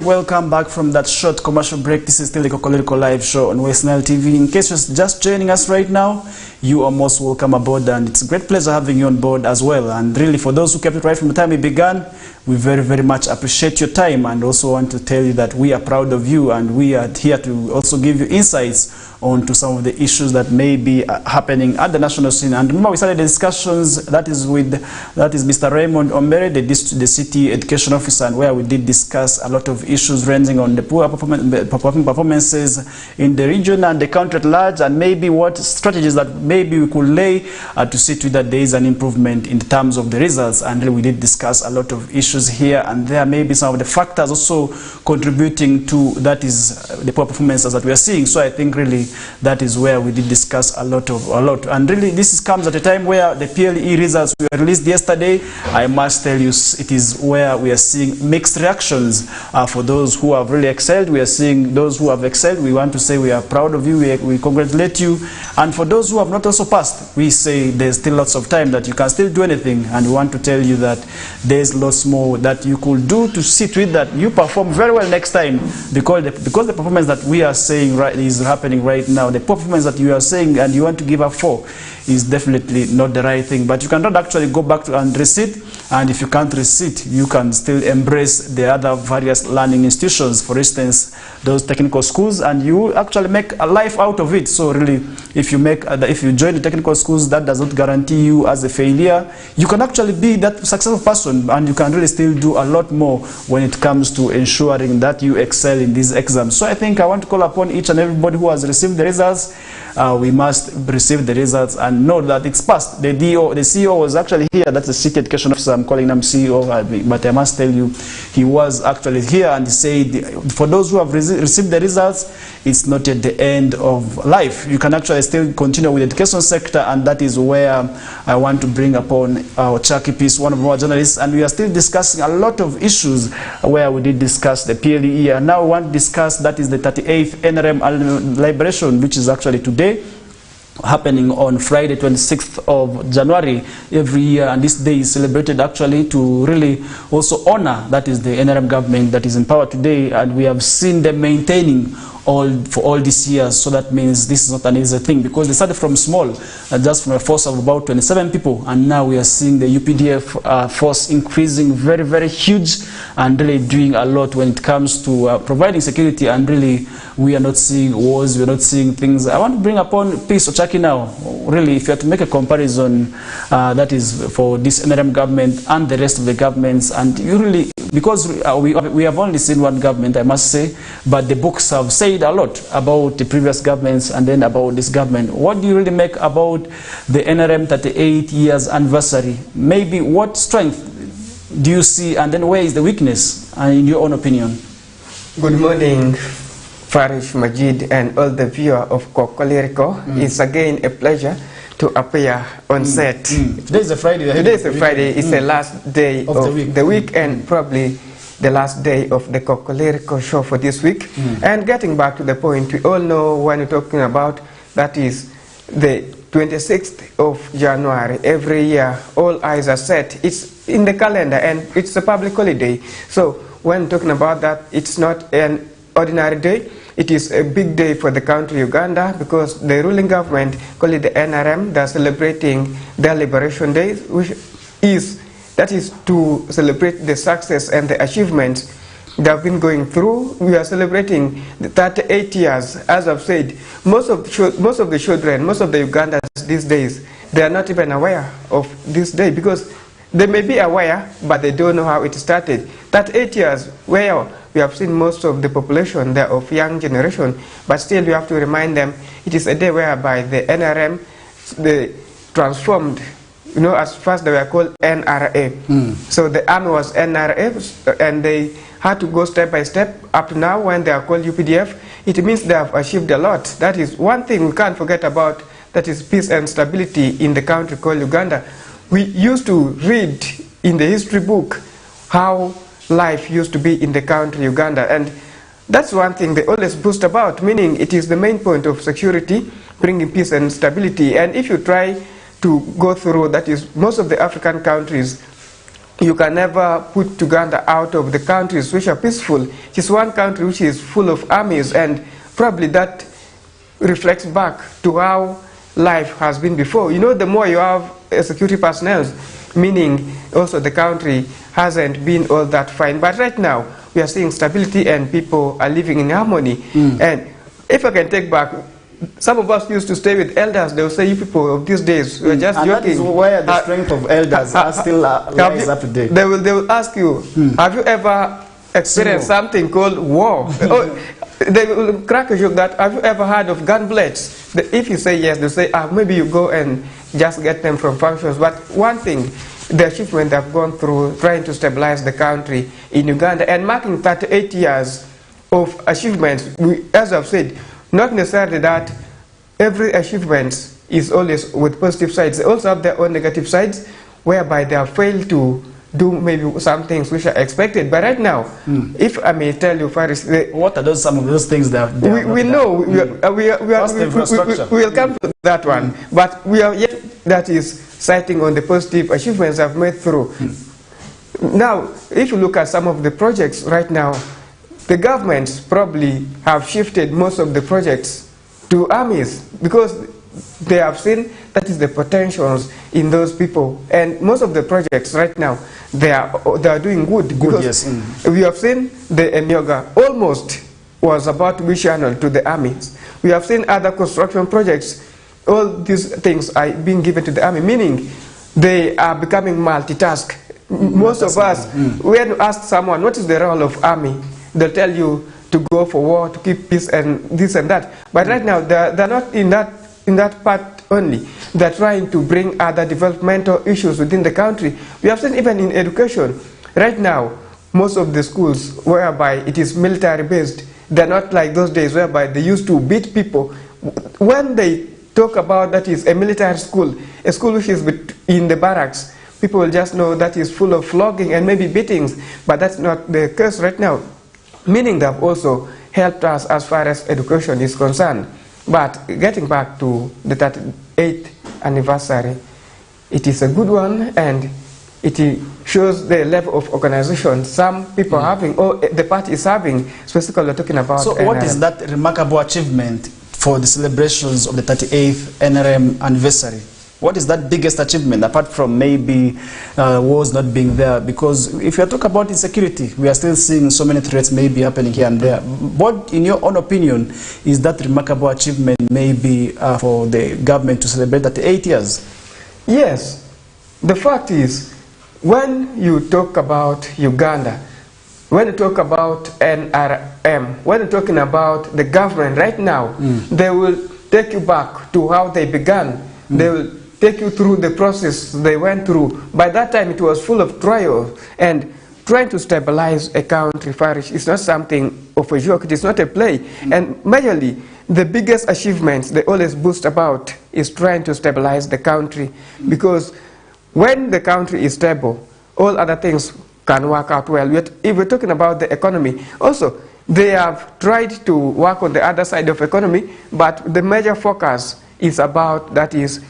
Welcome back from that short commercial break. This is still the Kokoliriko live show on West Nile TV. In case you're just joining us right now, you are most welcome aboard, and it's a great pleasure having you on board as well. And really, for those who kept it right from the time we began, we very, very much appreciate your time, and also want to tell you that we are proud of you, and we are here to also give you insights onto some of the issues that may be happening at the national scene. And remember, we started the discussions, that is Mr. Raymond Ombere, the city education officer, and where we did discuss a lot of issues issues ranging on the poor performances in the region and the country at large, and maybe what strategies that maybe we could lay to see to that there is an improvement in terms of the results. And really we did discuss a lot of issues here, and there may be some of the factors also contributing to that is the poor performances that we are seeing. So I think really that is where we did discuss a lot. And really this comes at a time where the PLE results were released yesterday. I must tell you, it is where we are seeing mixed reactions. For those who have really excelled, we are seeing those who have excelled. We want to say we are proud of you, we congratulate you. And for those who have not also passed, we say there's still lots of time that you can still do anything, and we want to tell you that there's lots more that you could do to see to it that you perform very well next time, because the performance that we are saying is happening right now, the performance that you are saying and you want to give up for is definitely not the right thing. But you cannot actually go back to and resit, and if you can't resit, you can still embrace the other various learning institutions, for instance those technical schools, and you actually make a life out of it. So really, if you join the technical schools, that does not guarantee you as a failure. You can actually be that successful person, and you can really still do a lot more when it comes to ensuring that you excel in these exams. So I think I want to call upon each and everybody who has received the results. We must receive the results and know that it's passed. The CEO was actually here. That's the City Education Officer. I'm calling him CEO, but I must tell you, he was actually here, and he said, for those who have received the results, it's not yet the end of life. You can actually still continue with the education sector, and that is where I want to bring upon our Chucky Peace, one of our journalists, and we are still discussing a lot of issues where we did discuss the PLE, and now we want to discuss that is the 38th NRM liberation, which is actually today, happening on Friday 26th of January every year, and this day is celebrated actually to really also honor that is the NRM government that is in power today, and we have seen them maintaining for all these years. So that means this is not an easy thing, because they started from small, just from a force of about 27 people, and now we are seeing the UPDF force increasing very, very huge, and really doing a lot when it comes to providing security. And really we are not seeing wars, we are not seeing things. I want to bring upon Peace Ochaki now. Really, if you have to make a comparison, that is for this NRM government and the rest of the governments, and you really, because we have only seen one government, I must say, but the books have said a lot about the previous governments and then about this government. What do you really make about the NRM 38 years anniversary? Maybe what strength do you see, and then where is the weakness, in your own opinion? Good morning, Farish, Majid, and all the viewers of Kokoliriko. It's again a pleasure to appear on set. Today is a Friday. Today is a Friday. It's the last day of the week, and probably the last day of the Kokoliriko show for this week. And getting back to the point, we all know when we're talking about that is the 26th of January. Every year, all eyes are set. It's in the calendar, and it's a public holiday. So when talking about that, it's not an ordinary day. It is a big day for the country Uganda, because the ruling government, call it the NRM, they're celebrating their Liberation Day, which is to celebrate the success and the achievements they have been going through. We are celebrating the 38 years. As I've said, most of the children, most of the Ugandans these days, they are not even aware of this day, because they may be aware, but they don't know how it started. 38 years, where we have seen most of the population there of young generation, but still we have to remind them it is a day whereby the NRM, they transformed. You know, as first they were called NRA. So the army was NRA, and they had to go step by step up to now when they are called UPDF. It means they have achieved a lot. That is one thing we can't forget about, that is peace and stability in the country called Uganda. We used to read in the history book how life used to be in the country Uganda, and that's one thing they always boast about, meaning it is the main point of security, bringing peace and stability. And if you try to go through, that is, most of the African countries, you can never put Uganda out of the countries which are peaceful. It is one country which is full of armies, and probably that reflects back to how life has been before. You know, the more you have security personnel, meaning also the country hasn't been all that fine. But right now, we are seeing stability and people are living in harmony. And if I can take back, some of us used to stay with elders. They will say, you people of these days, we're just and joking. That is where the strength of elders are still lies up to date. They will ask you, have you ever experienced something called war. They will crack a joke that, have you ever heard of gun blades? If you say yes, they say, maybe you go and just get them from functions. But one thing, the achievement they've gone through trying to stabilize the country in Uganda and marking 38 years of achievements, as I've said, not necessarily that every achievement is always with positive sides. They also have their own negative sides, whereby they have failed to do maybe some things which are expected. But right now, if I may tell you, Faris, what are some of those things that we know? We'll come to that one. But we are yet, that is, citing on the positive achievements I've made through. Now, if you look at some of the projects right now, the governments probably have shifted most of the projects to armies because they have seen that is the potentials in those people. And most of the projects right now, they are doing good. Because we have seen the Emyoga almost was about to be channeled to the armies. We have seen other construction projects. All these things are being given to the army, meaning they are becoming multitask. Most of us, when you ask someone, what is the role of army? They'll tell you to go for war, to keep peace and this and that. But right now, they're not in that part only. They're trying to bring other developmental issues within the country. We have seen even in education. Right now, most of the schools whereby it is military based, they're not like those days whereby they used to beat people. When they talk about that is a military school, a school which is in the barracks, people will just know that is full of flogging and maybe beatings, but that's not the case right now. Meaning they have also helped us as far as education is concerned. But getting back to the 38th anniversary, it is a good one, and it shows the level of organization some people are having, or the party is having, specifically talking about. So what is that remarkable achievement for the celebrations of the 38th NRM anniversary? What is that biggest achievement, apart from maybe wars not being there? Because if you talk about insecurity, we are still seeing so many threats maybe happening here and there. What, in your own opinion, is that remarkable achievement maybe for the government to celebrate 38 years? Yes. The fact is, when you talk about Uganda, when you talk about NRM, when you're talking about the government right now, they will take you back to how they began. They will take you through the process they went through. By that time, it was full of trials, and trying to stabilize a country, Farish, is not something of a joke. It is not a play. And majorly, the biggest achievements they always boast about is trying to stabilize the country, because when the country is stable, all other things can work out well. Yet, if we're talking about the economy, also, they have tried to work on the other side of economy, but the major focus is about, that is,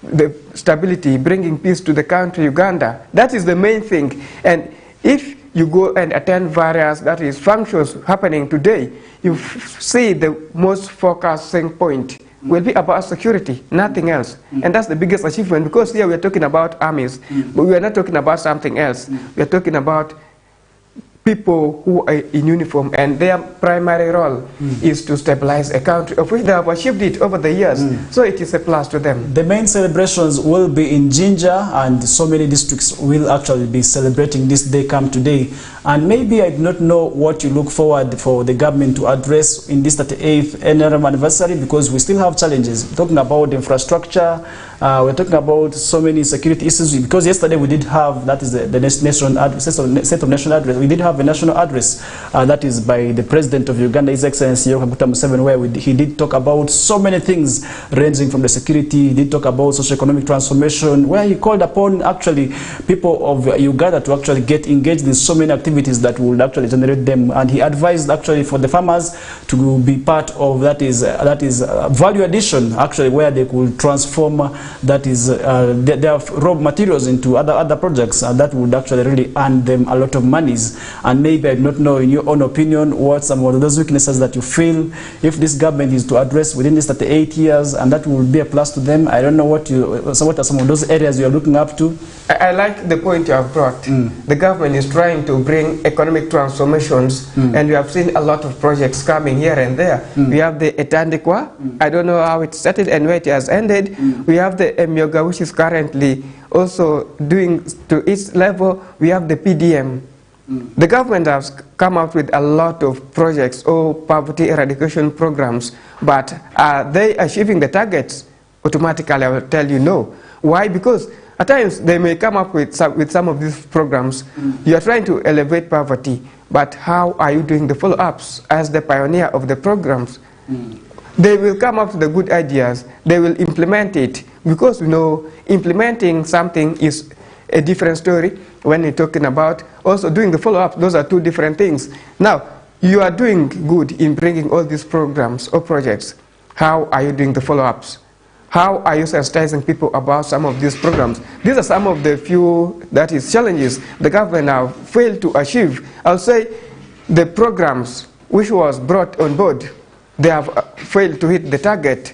the stability, bringing peace to the country, Uganda. That is the main thing. And if you go and attend various, that is, functions happening today, you see the most focusing point will be about security, nothing else. And that's the biggest achievement, because here we are talking about armies, but we are not talking about something else. We are talking about people who are in uniform, and their primary role is to stabilize a country, of which they have achieved it over the years. So it is a plus to them. The main celebrations will be in Jinja, and so many districts will actually be celebrating this day come today. And maybe I do not know what you look forward for the government to address in this 38th NRM anniversary, because we still have challenges. We're talking about infrastructure, we're talking about so many security issues, because yesterday we did have, that is the State of National Address, we did have a national address that is by the President of Uganda, His Excellency Yoweri Kaguta Museveni, where he did talk about so many things ranging from the security. He did talk about socio-economic transformation, where he called upon actually people of Uganda to actually get engaged in so many activities that would actually generate them. And he advised actually for the farmers to be part of that is value addition, actually, where they could transform their raw materials into other projects that would actually really earn them a lot of monies. And maybe I do not know, in your own opinion, what some of those weaknesses that you feel if this government is to address within this 38 years, and that will be a plus to them. I don't know what are some of those areas you are looking up to. I like the point you have brought. The government is trying to bring economic transformations, and we have seen a lot of projects coming here and there. We have the Etandikwa. I don't know how it started and where it has ended. We have the Emyoga, which is currently also doing to its level. We have the PDM. The government has come up with a lot of projects or poverty eradication programs, but are they achieving the targets? Automatically, I will tell you no. Why? Because at times they may come up with some of these programs. You are trying to elevate poverty, but how are you doing the follow-ups as the pioneer of the programs? They will come up with the good ideas, they will implement it, because implementing something is a different story when you're talking about also doing the follow-up. Those are two different things. Now, you are doing good in bringing all these programs or projects. How are you doing the follow-ups? How are you sensitizing people about some of these programs? These are some of the few, challenges the government have failed to achieve. I'll say the programs which was brought on board, they have failed to hit the target.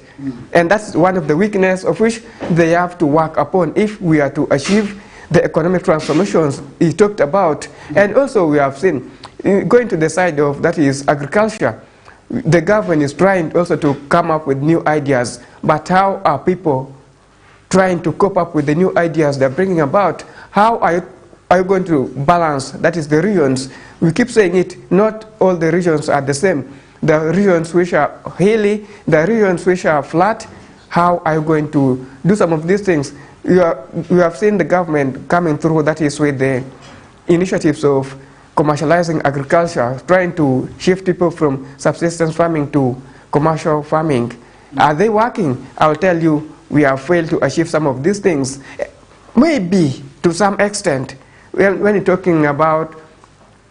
And that's one of the weaknesses of which they have to work upon if we are to achieve the economic transformations he talked about. And also we have seen, going to the side of agriculture, the government is trying also to come up with new ideas, but how are people trying to cope up with the new ideas they're bringing about? How are you going to balance, the regions? We keep saying it, not all the regions are the same. The regions which are hilly, the regions which are flat, how are you going to do some of these things? You have seen the government coming through, with the initiatives of commercializing agriculture, trying to shift people from subsistence farming to commercial farming. Are they working? I will tell you, we have failed to achieve some of these things. Maybe to some extent, when you're talking about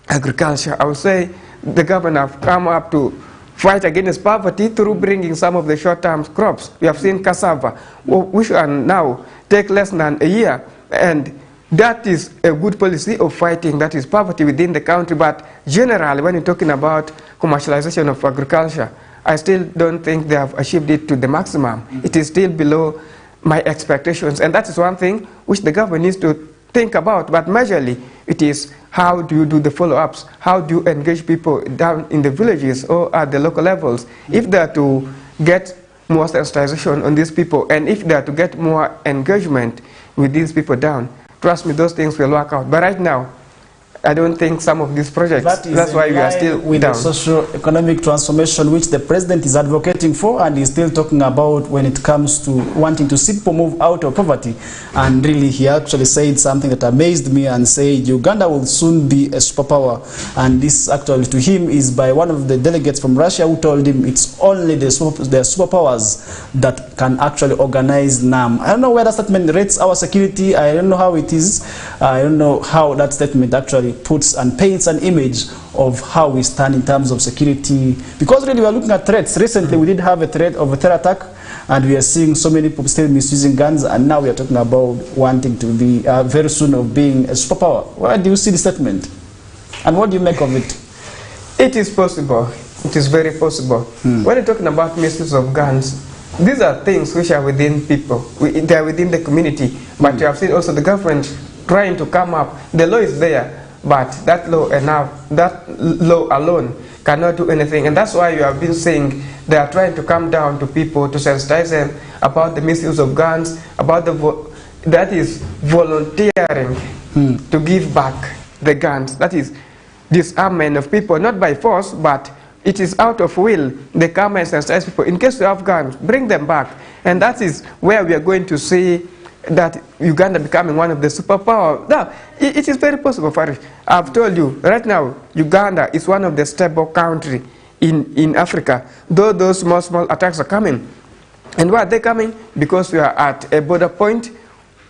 agriculture, I would say the government have come up to fight against poverty through bringing some of the short-term crops. We have seen cassava, which can now take less than a year, and that is a good policy of fighting poverty within the country. But generally, when you're talking about commercialization of agriculture, I still don't think they have achieved it to the maximum. It is still below my expectations, and that is one thing which the government needs to think about. But majorly, it is how do you do the follow-ups? How do you engage people down in the villages or at the local levels? If they are to get more sensitization on these people, and if they are to get more engagement with these people down, trust me, those things will work out. But right now, I don't think some of these projects, that's why we are still with down. The socio-economic transformation which the president is advocating for, and he's still talking about when it comes to wanting to see people move out of poverty. And really, he actually said something that amazed me and said Uganda will soon be a superpower. And this actually to him is by one of the delegates from Russia who told him it's only the superpowers that can actually organize NAM. I don't know where that statement rates our security. I don't know how it is. I don't know how that statement actually puts and paints an image of how we stand in terms of security, because really we are looking at threats. Recently we did have a threat of a terror attack, and we are seeing so many people still misusing guns, and now we are talking about wanting to be very soon of being a superpower. Where do you see the statement, and what do you make of it? It is possible. It is very possible. When you're talking about misuse of guns, these are things which are within people. They are within the community. But you have seen also the government trying to come up. The law is there, but that law alone cannot do anything. And that's why you have been saying they are trying to come down to people to sensitize them about the misuse of guns, about that is volunteering to give back the guns. That is disarmament of people, not by force, but it is out of will. They come and sensitize people. In case you have guns, bring them back. And that is where we are going to see that Uganda becoming one of the superpowers. Now, it is very possible, Farid. I've told you, right now, Uganda is one of the stable countries in Africa, though those small attacks are coming. And why are they coming? Because we are at a border point.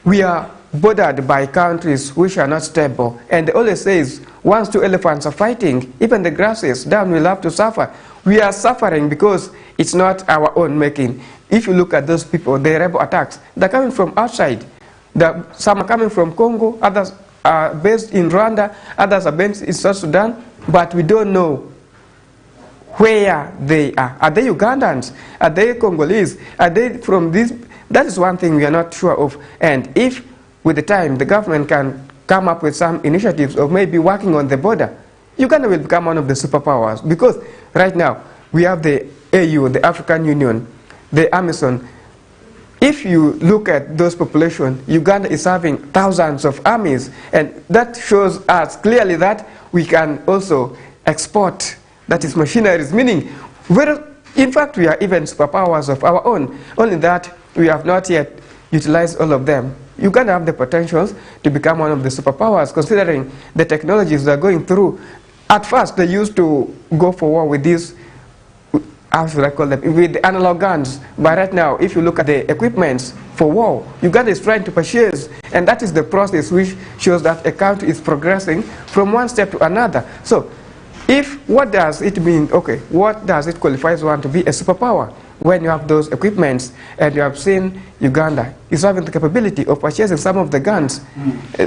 We are bordered by countries which are not stable. And they always say, once two elephants are fighting, even the grasses down will have to suffer. We are suffering because it's not our own making. If you look at those people, the rebel attacks, they're coming from outside. Some are coming from Congo, others are based in Rwanda, others are based in South Sudan, but we don't know where they are. Are they Ugandans? Are they Congolese? Are they from this? That is one thing we are not sure of. And if, with the time, the government can come up with some initiatives of maybe working on the border, Uganda will become one of the superpowers. Because right now, we have the AU, the African Union, the Amazon. if you look at those population, Uganda is having thousands of armies, and that shows us clearly that we can also export, that is machineries, meaning, in fact, we are even superpowers of our own, only that we have not yet utilized all of them. Uganda have the potentials to become one of the superpowers, considering the technologies they're going through. At first, they used to go for war with these, how should I call them, with the analog guns. But right now, if you look at the equipments for war, Uganda is trying to purchase, and that is the process which shows that a country is progressing from one step to another. So, what does it mean, okay, what does it qualify as one to be a superpower? When you have those equipments, and you have seen Uganda is having the capability of purchasing some of the guns.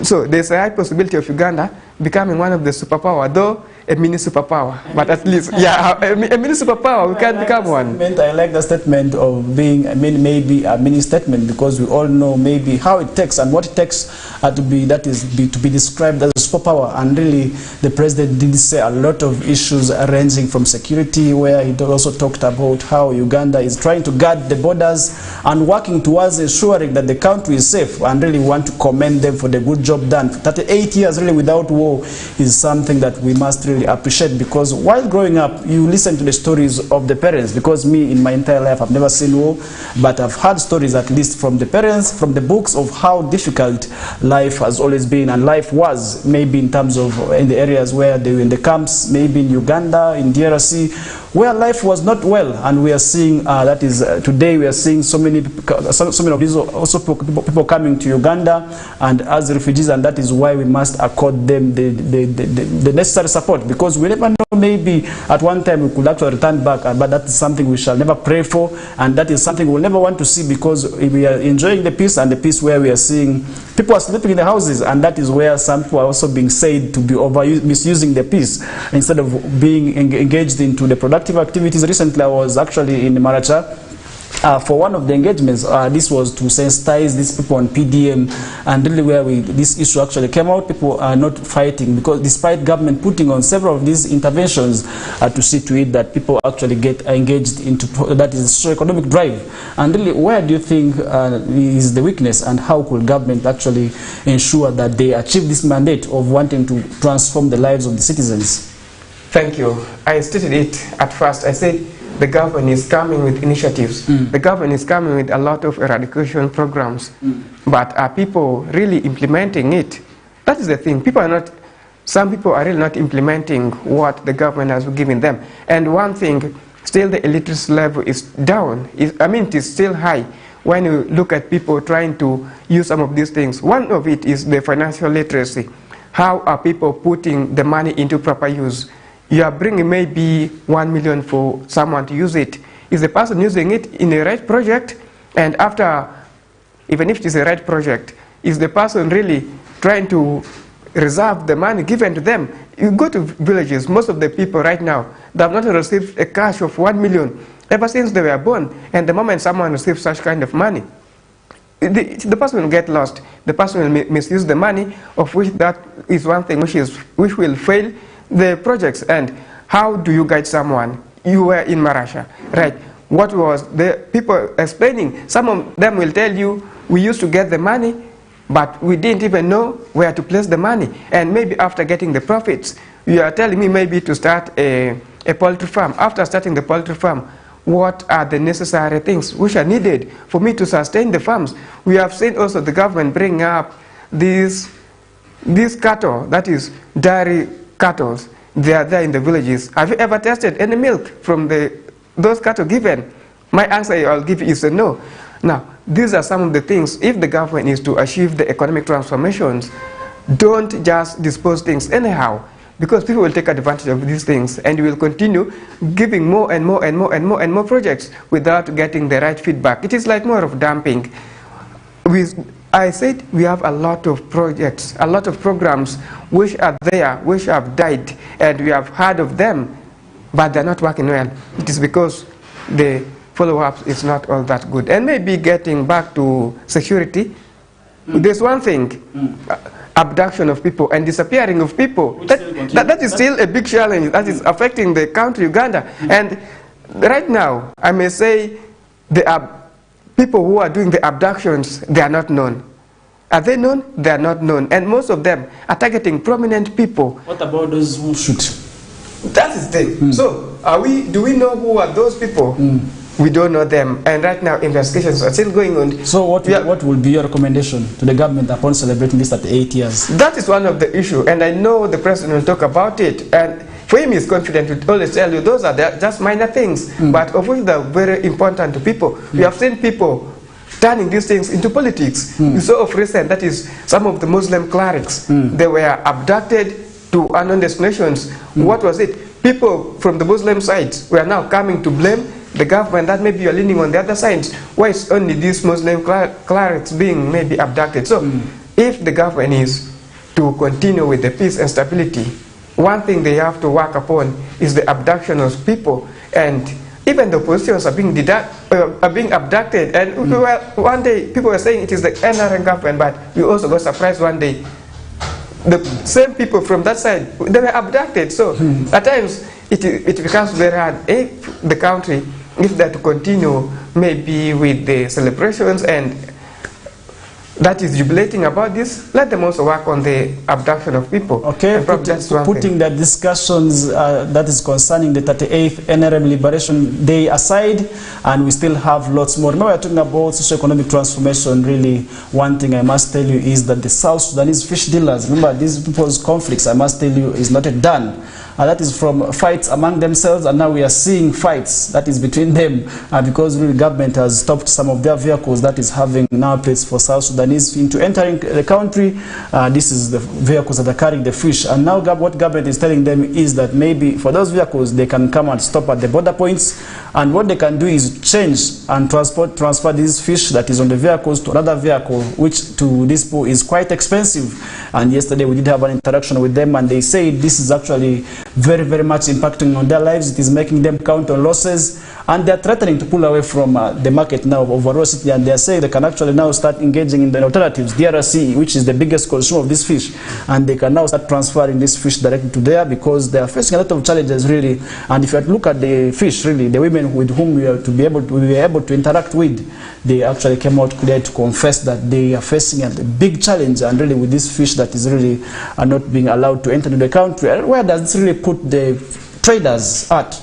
So there's a high possibility of Uganda becoming one of the superpower, though a mini superpower, but at least, yeah, a mini superpower, we can become one. I like the statement of being, maybe a mini statement, because we all know maybe how it takes and what it takes to be described as a superpower. And really, the president did say a lot of issues ranging from security, where he also talked about how Uganda is trying to guard the borders and working towards ensuring that the country is safe, and really want to commend them for the good job done. 38 years really without war is something that we must really appreciate, because while growing up, you listen to the stories of the parents, because me, in my entire life, I've never seen war, but I've heard stories, at least from the parents, from the books, of how difficult life has always been, and life was, maybe in terms of in the areas where they were in the camps, maybe in Uganda, in DRC, where life was not well. And we are seeing that is today we are seeing so many of these also people coming to Uganda and as refugees, and that is why we must accord them the necessary support, because we never know, maybe at one time we could actually return back, but that is something we shall never pray for, and that is something we'll never want to see, because we are enjoying the peace, and the peace where we are seeing people are sleeping in the houses, and that is where some people are also being said to be misusing the peace instead of being engaged into the productive activities. Recently I was actually in Maracha for one of the engagements. This was to sensitize these people on PDM, and really where this issue actually came out. People are not fighting, because despite government putting on several of these interventions to see to it that people actually get engaged into that is socio-economic drive. And really, where do you think is the weakness, and how could government actually ensure that they achieve this mandate of wanting to transform the lives of the citizens? Thank you. I stated it at first. I said the government is coming with initiatives. The government is coming with a lot of eradication programs. But are people really implementing it? That is the thing. Some people are really not implementing what the government has given them. And one thing, still the illiteracy level is down. It is still high when you look at people trying to use some of these things. One of it is the financial literacy. How are people putting the money into proper use? You are bringing maybe 1 million for someone to use it. Is the person using it in a right project? And after, even if it is a right project, is the person really trying to reserve the money given to them? You go to villages, most of the people right now, they have not received a cash of 1 million ever since they were born. And the moment someone receives such kind of money, the person will get lost. The person will misuse the money, of which that is one thing which will fail the projects. And how do you guide someone? You were in Marasha, right? What was the people explaining? Some of them will tell you, we used to get the money, but we didn't even know where to place the money. And maybe after getting the profits, you are telling me maybe to start a poultry farm. After starting the poultry farm, what are the necessary things which are needed for me to sustain the farms? We have seen also the government bring up these cattle, that is dairy cattle. They are there in the villages. Have you ever tested any milk from those cattle given? My answer I'll give you is a no. Now, these are some of the things. If the government is to achieve the economic transformations, don't just dispose things anyhow, because people will take advantage of these things, and you will continue giving more and more and more and more and more projects without getting the right feedback. It is like more of dumping. I said we have a lot of projects, a lot of programs which are there, which have died, and we have heard of them, but they're not working well. It is because the follow-up is not all that good. And maybe getting back to security, there's one thing, abduction of people and disappearing of people. That is still a big challenge that is affecting the country, Uganda. And right now, I may say there are people who are doing the abductions, they are not known. Are they known? They are not known. And most of them are targeting prominent people. What about those who shoot? That is the thing. So, do we know who are those people? We don't know them. And right now, investigations are still going on. So what will be your recommendation to the government upon celebrating this at 8 years? That is one of the issues. And I know the president will talk about it. And for him, he's confident to always tell you those are just minor things. But of which they are very important to people. We have seen people turning these things into politics. You saw of recent, that is some of the Muslim clerics. They were abducted to unknown destinations. What was it? People from the Muslim sides were now coming to blame the government that maybe you're leaning on the other side. Why is only these Muslim clerics being maybe abducted? So if the government is to continue with the peace and stability, one thing they have to work upon is the abduction of people. And even the oppositions are being abducted. And one day people were saying it is the NRM government, but we also got surprised one day. The same people from that side, they were abducted. So at times it becomes very hard if the country, if they're to continue maybe with the celebrations and that is jubilating about this, let them also work on the abduction of people. Okay, putting the discussions that is concerning the 38th NRM Liberation Day aside, and we still have lots more. Now we're talking about socio-economic transformation. Really, one thing I must tell you is that the South Sudanese fish dealers, remember these people's conflicts, I must tell you, is not yet done. That is from fights among themselves, and now we are seeing fights that is between them because really government has stopped some of their vehicles that is having now plates for South Sudanese into entering the country. This is the vehicles that are carrying the fish, and now what government is telling them is that maybe for those vehicles they can come and stop at the border points, and what they can do is change and transfer this fish that is on the vehicles to another vehicle, which to this people is quite expensive. And yesterday we did have an interaction with them, and they say this is actually very, very much impacting on their lives. It is making them count on losses, and they are threatening to pull away from the market now of overall city, and they are saying they can actually now start engaging in the alternatives, DRC, which is the biggest consumer of this fish, and they can now start transferring this fish directly to there because they are facing a lot of challenges really. And if you look at the fish, really, the women with whom we were able to interact with, they actually came out clear to confess that they are facing a big challenge, and really with this fish that is really not being allowed to enter into the country. And where does this really put the traders at?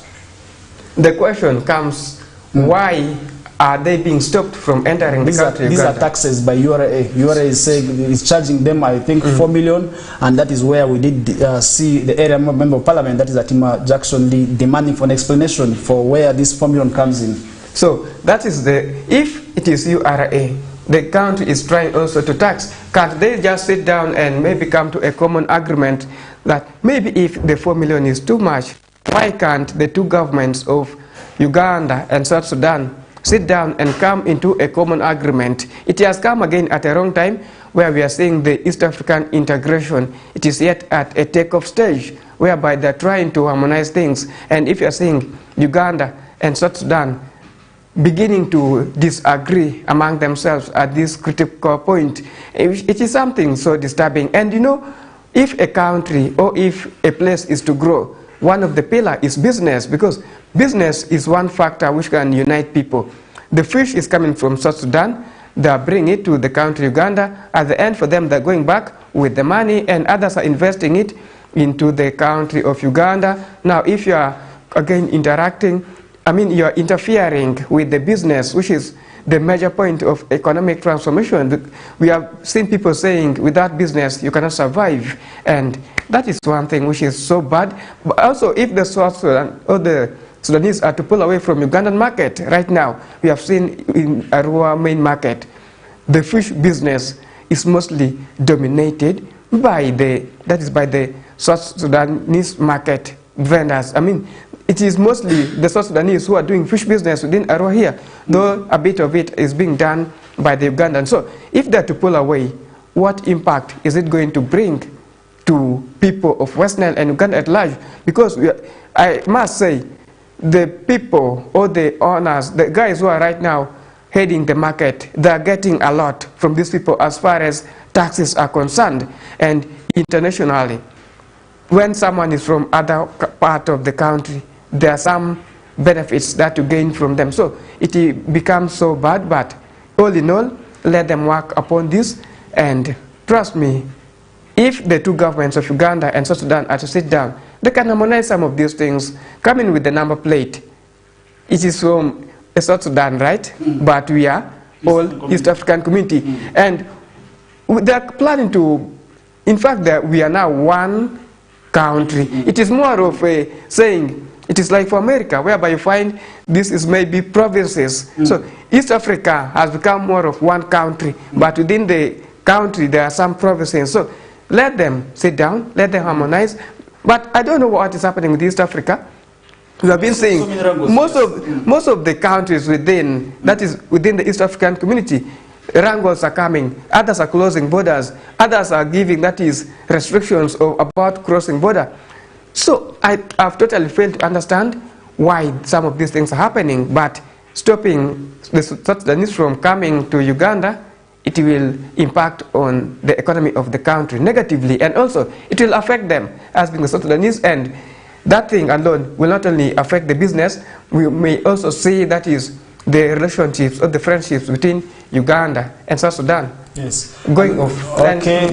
The question comes, why are they being stopped from entering the country? These are taxes by URA. URA is saying is charging them, I think, 4 million, and that is where we did see the area member of parliament, that is Atima Jackson Lee, demanding for an explanation for where this 4 million comes in. So that is if it is URA, the country is trying also to tax. Can't they just sit down and maybe come to a common agreement that maybe if the 4 million is too much, why can't the two governments of Uganda and South Sudan sit down and come into a common agreement? It has come again at a wrong time where we are seeing the East African integration. It is yet at a takeoff stage whereby they're trying to harmonize things. And if you're seeing Uganda and South Sudan beginning to disagree among themselves at this critical point, it is something so disturbing. And you know, if a country or if a place is to grow, one of the pillars is business, because business is one factor which can unite people. The fish is coming from South Sudan, they are bringing it to the country Uganda. At the end for them, they're going back with the money, and others are investing it into the country of Uganda. Now, if you are again you are interfering with the business, which is the major point of economic transformation. We have seen people saying, without business, you cannot survive. And that is one thing which is so bad. But also, if the South Sudan or the Sudanese are to pull away from Ugandan market right now, we have seen in Arua main market, the fish business is mostly dominated by the South Sudanese market vendors. It is mostly the South Sudanese who are doing fish business within Arua here, though a bit of it is being done by the Ugandans. So if they're to pull away, what impact is it going to bring to people of West Nile and Uganda at large? Because I must say, the people or the owners, the guys who are right now heading the market, they're getting a lot from these people as far as taxes are concerned. And internationally, when someone is from other part of the country, there are some benefits that you gain from them. So it becomes so bad, but all in all, let them work upon this, and trust me, if the two governments of Uganda and South Sudan are to sit down, they can harmonize some of these things, coming with the number plate. It is from South Sudan, right? But we are all East African community. And they're planning to, in fact, we are now one country. It is more of a saying, it is like for America, whereby you find this is maybe provinces. So East Africa has become more of one country, but within the country there are some provinces. So let them sit down, let them harmonize. But I don't know what is happening with East Africa. We have been saying most of the countries within, that is within the East African community, wrangles are coming, others are closing borders, others are giving, that is, restrictions about crossing border. So I've totally failed to understand why some of these things are happening, but stopping the South Sudanese from coming to Uganda, it will impact on the economy of the country negatively, and also it will affect them as being the South Sudanese, and that thing alone will not only affect the business, we may also see, that is, the relationships or the friendships between Uganda and South Sudan. Yes. Going off. Okay,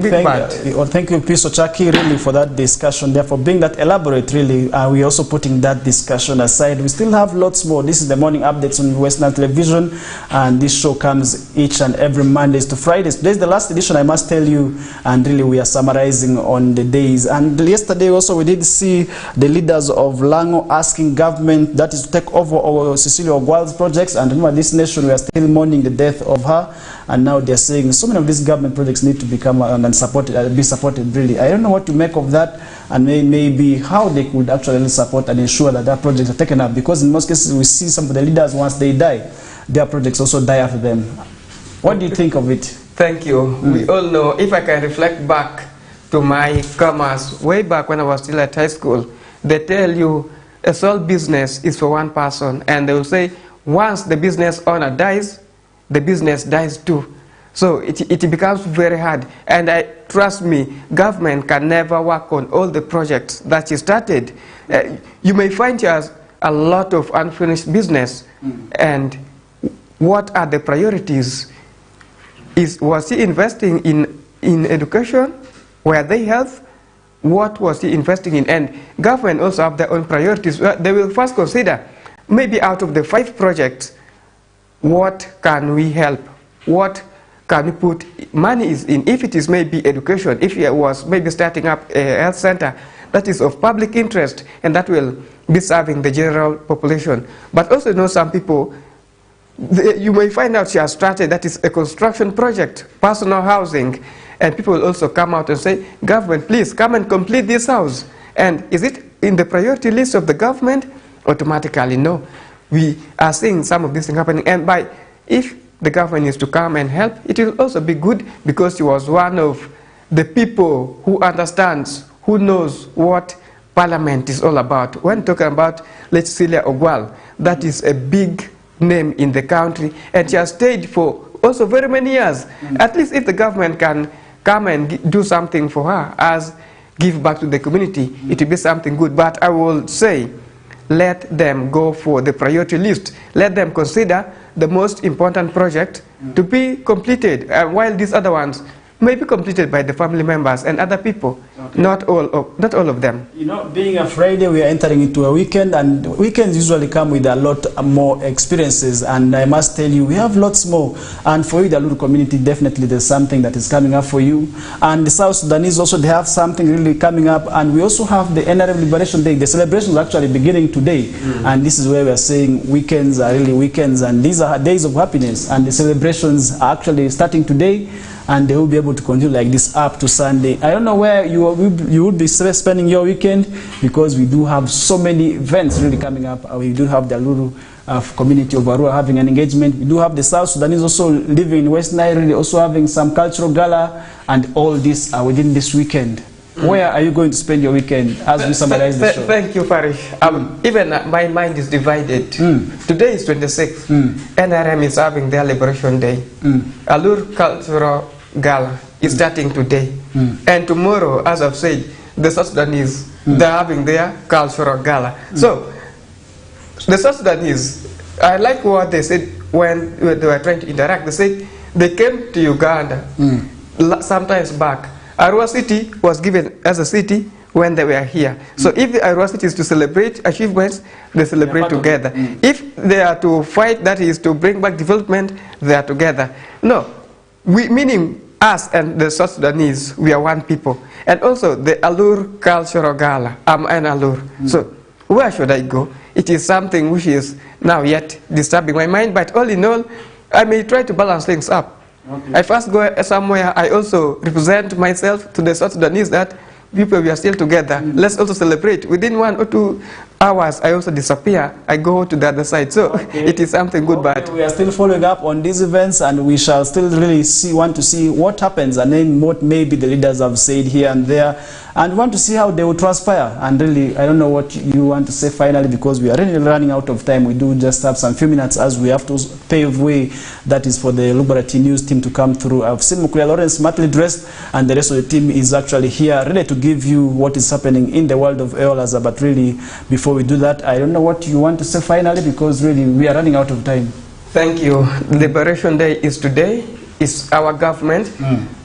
thank you, Peace Ochaki, really, for that discussion. Therefore, being that elaborate, really, we're also putting that discussion aside. We still have lots more. This is the morning updates on Western Television, and this show comes each and every Mondays to Fridays. Today's the last edition, I must tell you, and really we are summarizing on the days. And yesterday also we did see the leaders of Lango asking government, that is, to take over our Cecilia Ogwal's projects. And remember, this nation, we are still mourning the death of her, and now they're saying so many of these government projects need to become and supported, be supported. Really, I don't know what to make of that, and maybe how they could actually support and ensure that their projects are taken up. Because in most cases, we see some of the leaders, once they die, their projects also die after them. What do you think of it? Thank you. We all know, if I can reflect back to my commerce way back when I was still at high school, they tell you a sole business is for one person, and they will say once the business owner dies, the business dies too. So it becomes very hard, and trust me, government can never work on all the projects that you started. You may find there's a lot of unfinished business, and what are the priorities? Was he investing in education? Were they health? What was he investing in? And government also have their own priorities. They will first consider, maybe out of the 5 projects, what can we help? What can we put money in? If it is maybe education, if it was maybe starting up a health center that is of public interest and that will be serving the general population. But also, you know, some people, you may find out she has started, that is a construction project, personal housing, and people will also come out and say, government, please come and complete this house. And is it in the priority list of the government? Automatically, no. We are seeing some of these things happening, and if the government is to come and help, it will also be good, because he was one of the people who understands, who knows what parliament is all about. When talking about Cecilia Ogwal, that is a big name in the country, and she has stayed for also very many years. At least if the government can come and do something for her, as give back to the community, it will be something good. But I will say, let them go for the priority list. Let them consider the most important project to be completed, while these other ones may be completed by the family members and other people, not all of them. You know, being a Friday, we are entering into a weekend, and weekends usually come with a lot more experiences, and I must tell you, we have lots more. And for you, the Lulu community, definitely there's something that is coming up for you. And the South Sudanese also, they have something really coming up, and we also have the NRM Liberation Day. The celebrations are actually beginning today, and this is where we are saying weekends are really weekends, and these are days of happiness, and the celebrations are actually starting today, and they will be able to continue like this up to Sunday. I don't know where you would be spending your weekend, because we do have so many events really coming up. We do have the Lulu community of Arua having an engagement. We do have the South Sudanese also living in West Nile, really also having some cultural gala, and all this are within this weekend. Where are you going to spend your weekend as we summarize the show? Thank you, Parish. Even my mind is divided. Today is 26th. NRM is having their Liberation Day. Alur Cultural Gala is starting today. And tomorrow, as I've said, the South Sudanese, they're having their Cultural Gala. So, the South Sudanese, I like what they said, when they were trying to interact, they said they came to Uganda sometimes back. Arua City was given as a city when they were here. So if the Arua City is to celebrate achievements, they celebrate together. If they are to fight, that is to bring back development, they are together. No, meaning us and the South Sudanese, we are one people. And also the Alur Cultural Gala, I'm an Alur. So where should I go? It is something which is now yet disturbing my mind, but all in all, I may try to balance things up. Okay. I first go somewhere, I also represent myself to the South Sudanese that people, we are still together. Let's also celebrate. Within 1 or 2 hours, I also disappear. I go to the other side. So it is something good, but we are still following up on these events, and we shall still really want to see what happens, and then what maybe the leaders have said here and there, and want to see how they will transpire. And really, I don't know what you want to say finally, because we are really running out of time. We do just have some few minutes as we have to pave way. That is for the Lubarati News team to come through. I've seen Mukulia Lawrence smartly dressed, and the rest of the team is actually here, ready to give you what is happening in the world of Eolaza. But really, before we do that, I don't know what you want to say finally, because really we are running out of time. Thank you. Liberation Day is today. It's our government.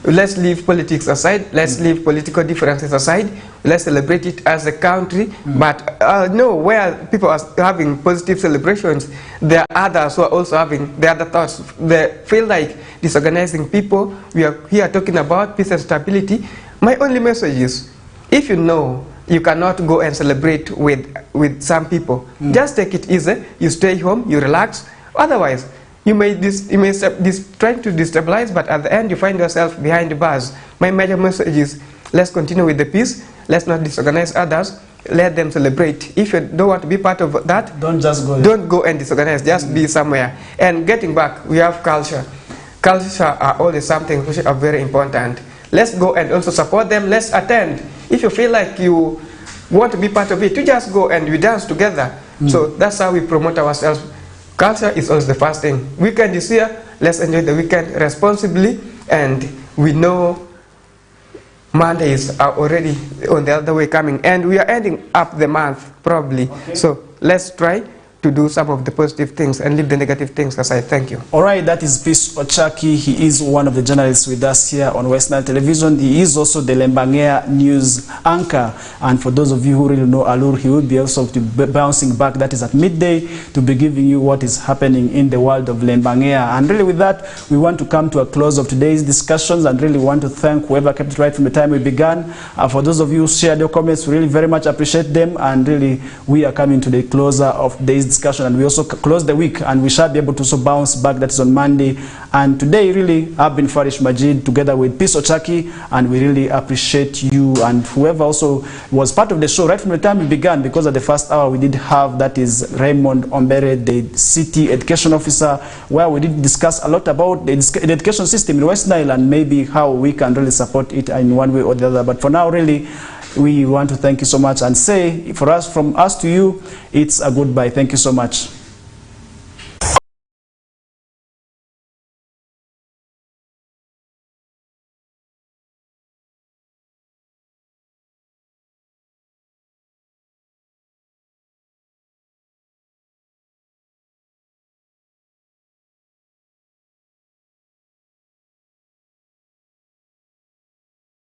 Let's leave politics aside. Let's leave political differences aside. Let's celebrate it as a country. But no, where people are having positive celebrations, there are others who are also having the other thoughts. They feel like disorganizing people. We are here talking about peace and stability. My only message is, if you know you cannot go and celebrate with some people, just take it easy. You stay home, you relax. Otherwise, you may try to destabilize, but at the end you find yourself behind the bars. My major message is, let's continue with the peace. Let's not disorganize others. Let them celebrate. If you don't want to be part of that, don't go and disorganize. Just be somewhere. And getting back, we have culture. Culture are always something which are very important. Let's go and also support them. Let's attend. If you feel like you want to be part of it, you just go and we dance together. So that's how we promote ourselves. Culture is always the first thing. Weekend is here. Let's enjoy the weekend responsibly. And we know Mondays are already on the other way coming. And we are ending up the month probably. So let's try to do some of the positive things and leave the negative things aside. Thank you. All right, that is Peace Ochaki. He is one of the journalists with us here on West Nile Television. He is also the Lembangea news anchor. And for those of you who really know Alur, he will be also bouncing back. That is at midday to be giving you what is happening in the world of Lembangea. And really with that, we want to come to a close of today's discussions and really want to thank whoever kept it right from the time we began. For those of you who shared your comments, we really very much appreciate them. And really, we are coming to the closer of today's discussion, and we also close the week, and we shall be able to also bounce back. That is on Monday. And today really I've been Farish Majid together with Peace Ochaki, and we really appreciate you and whoever also was part of the show right from the time we began, because at the first hour we did have, that is Raymond Ombere, the city education officer, where we did discuss a lot about the education system in West Nile and maybe how we can really support it in one way or the other. But for now, really, we want to thank you so much and say, from us to you, it's a goodbye. Thank you so much.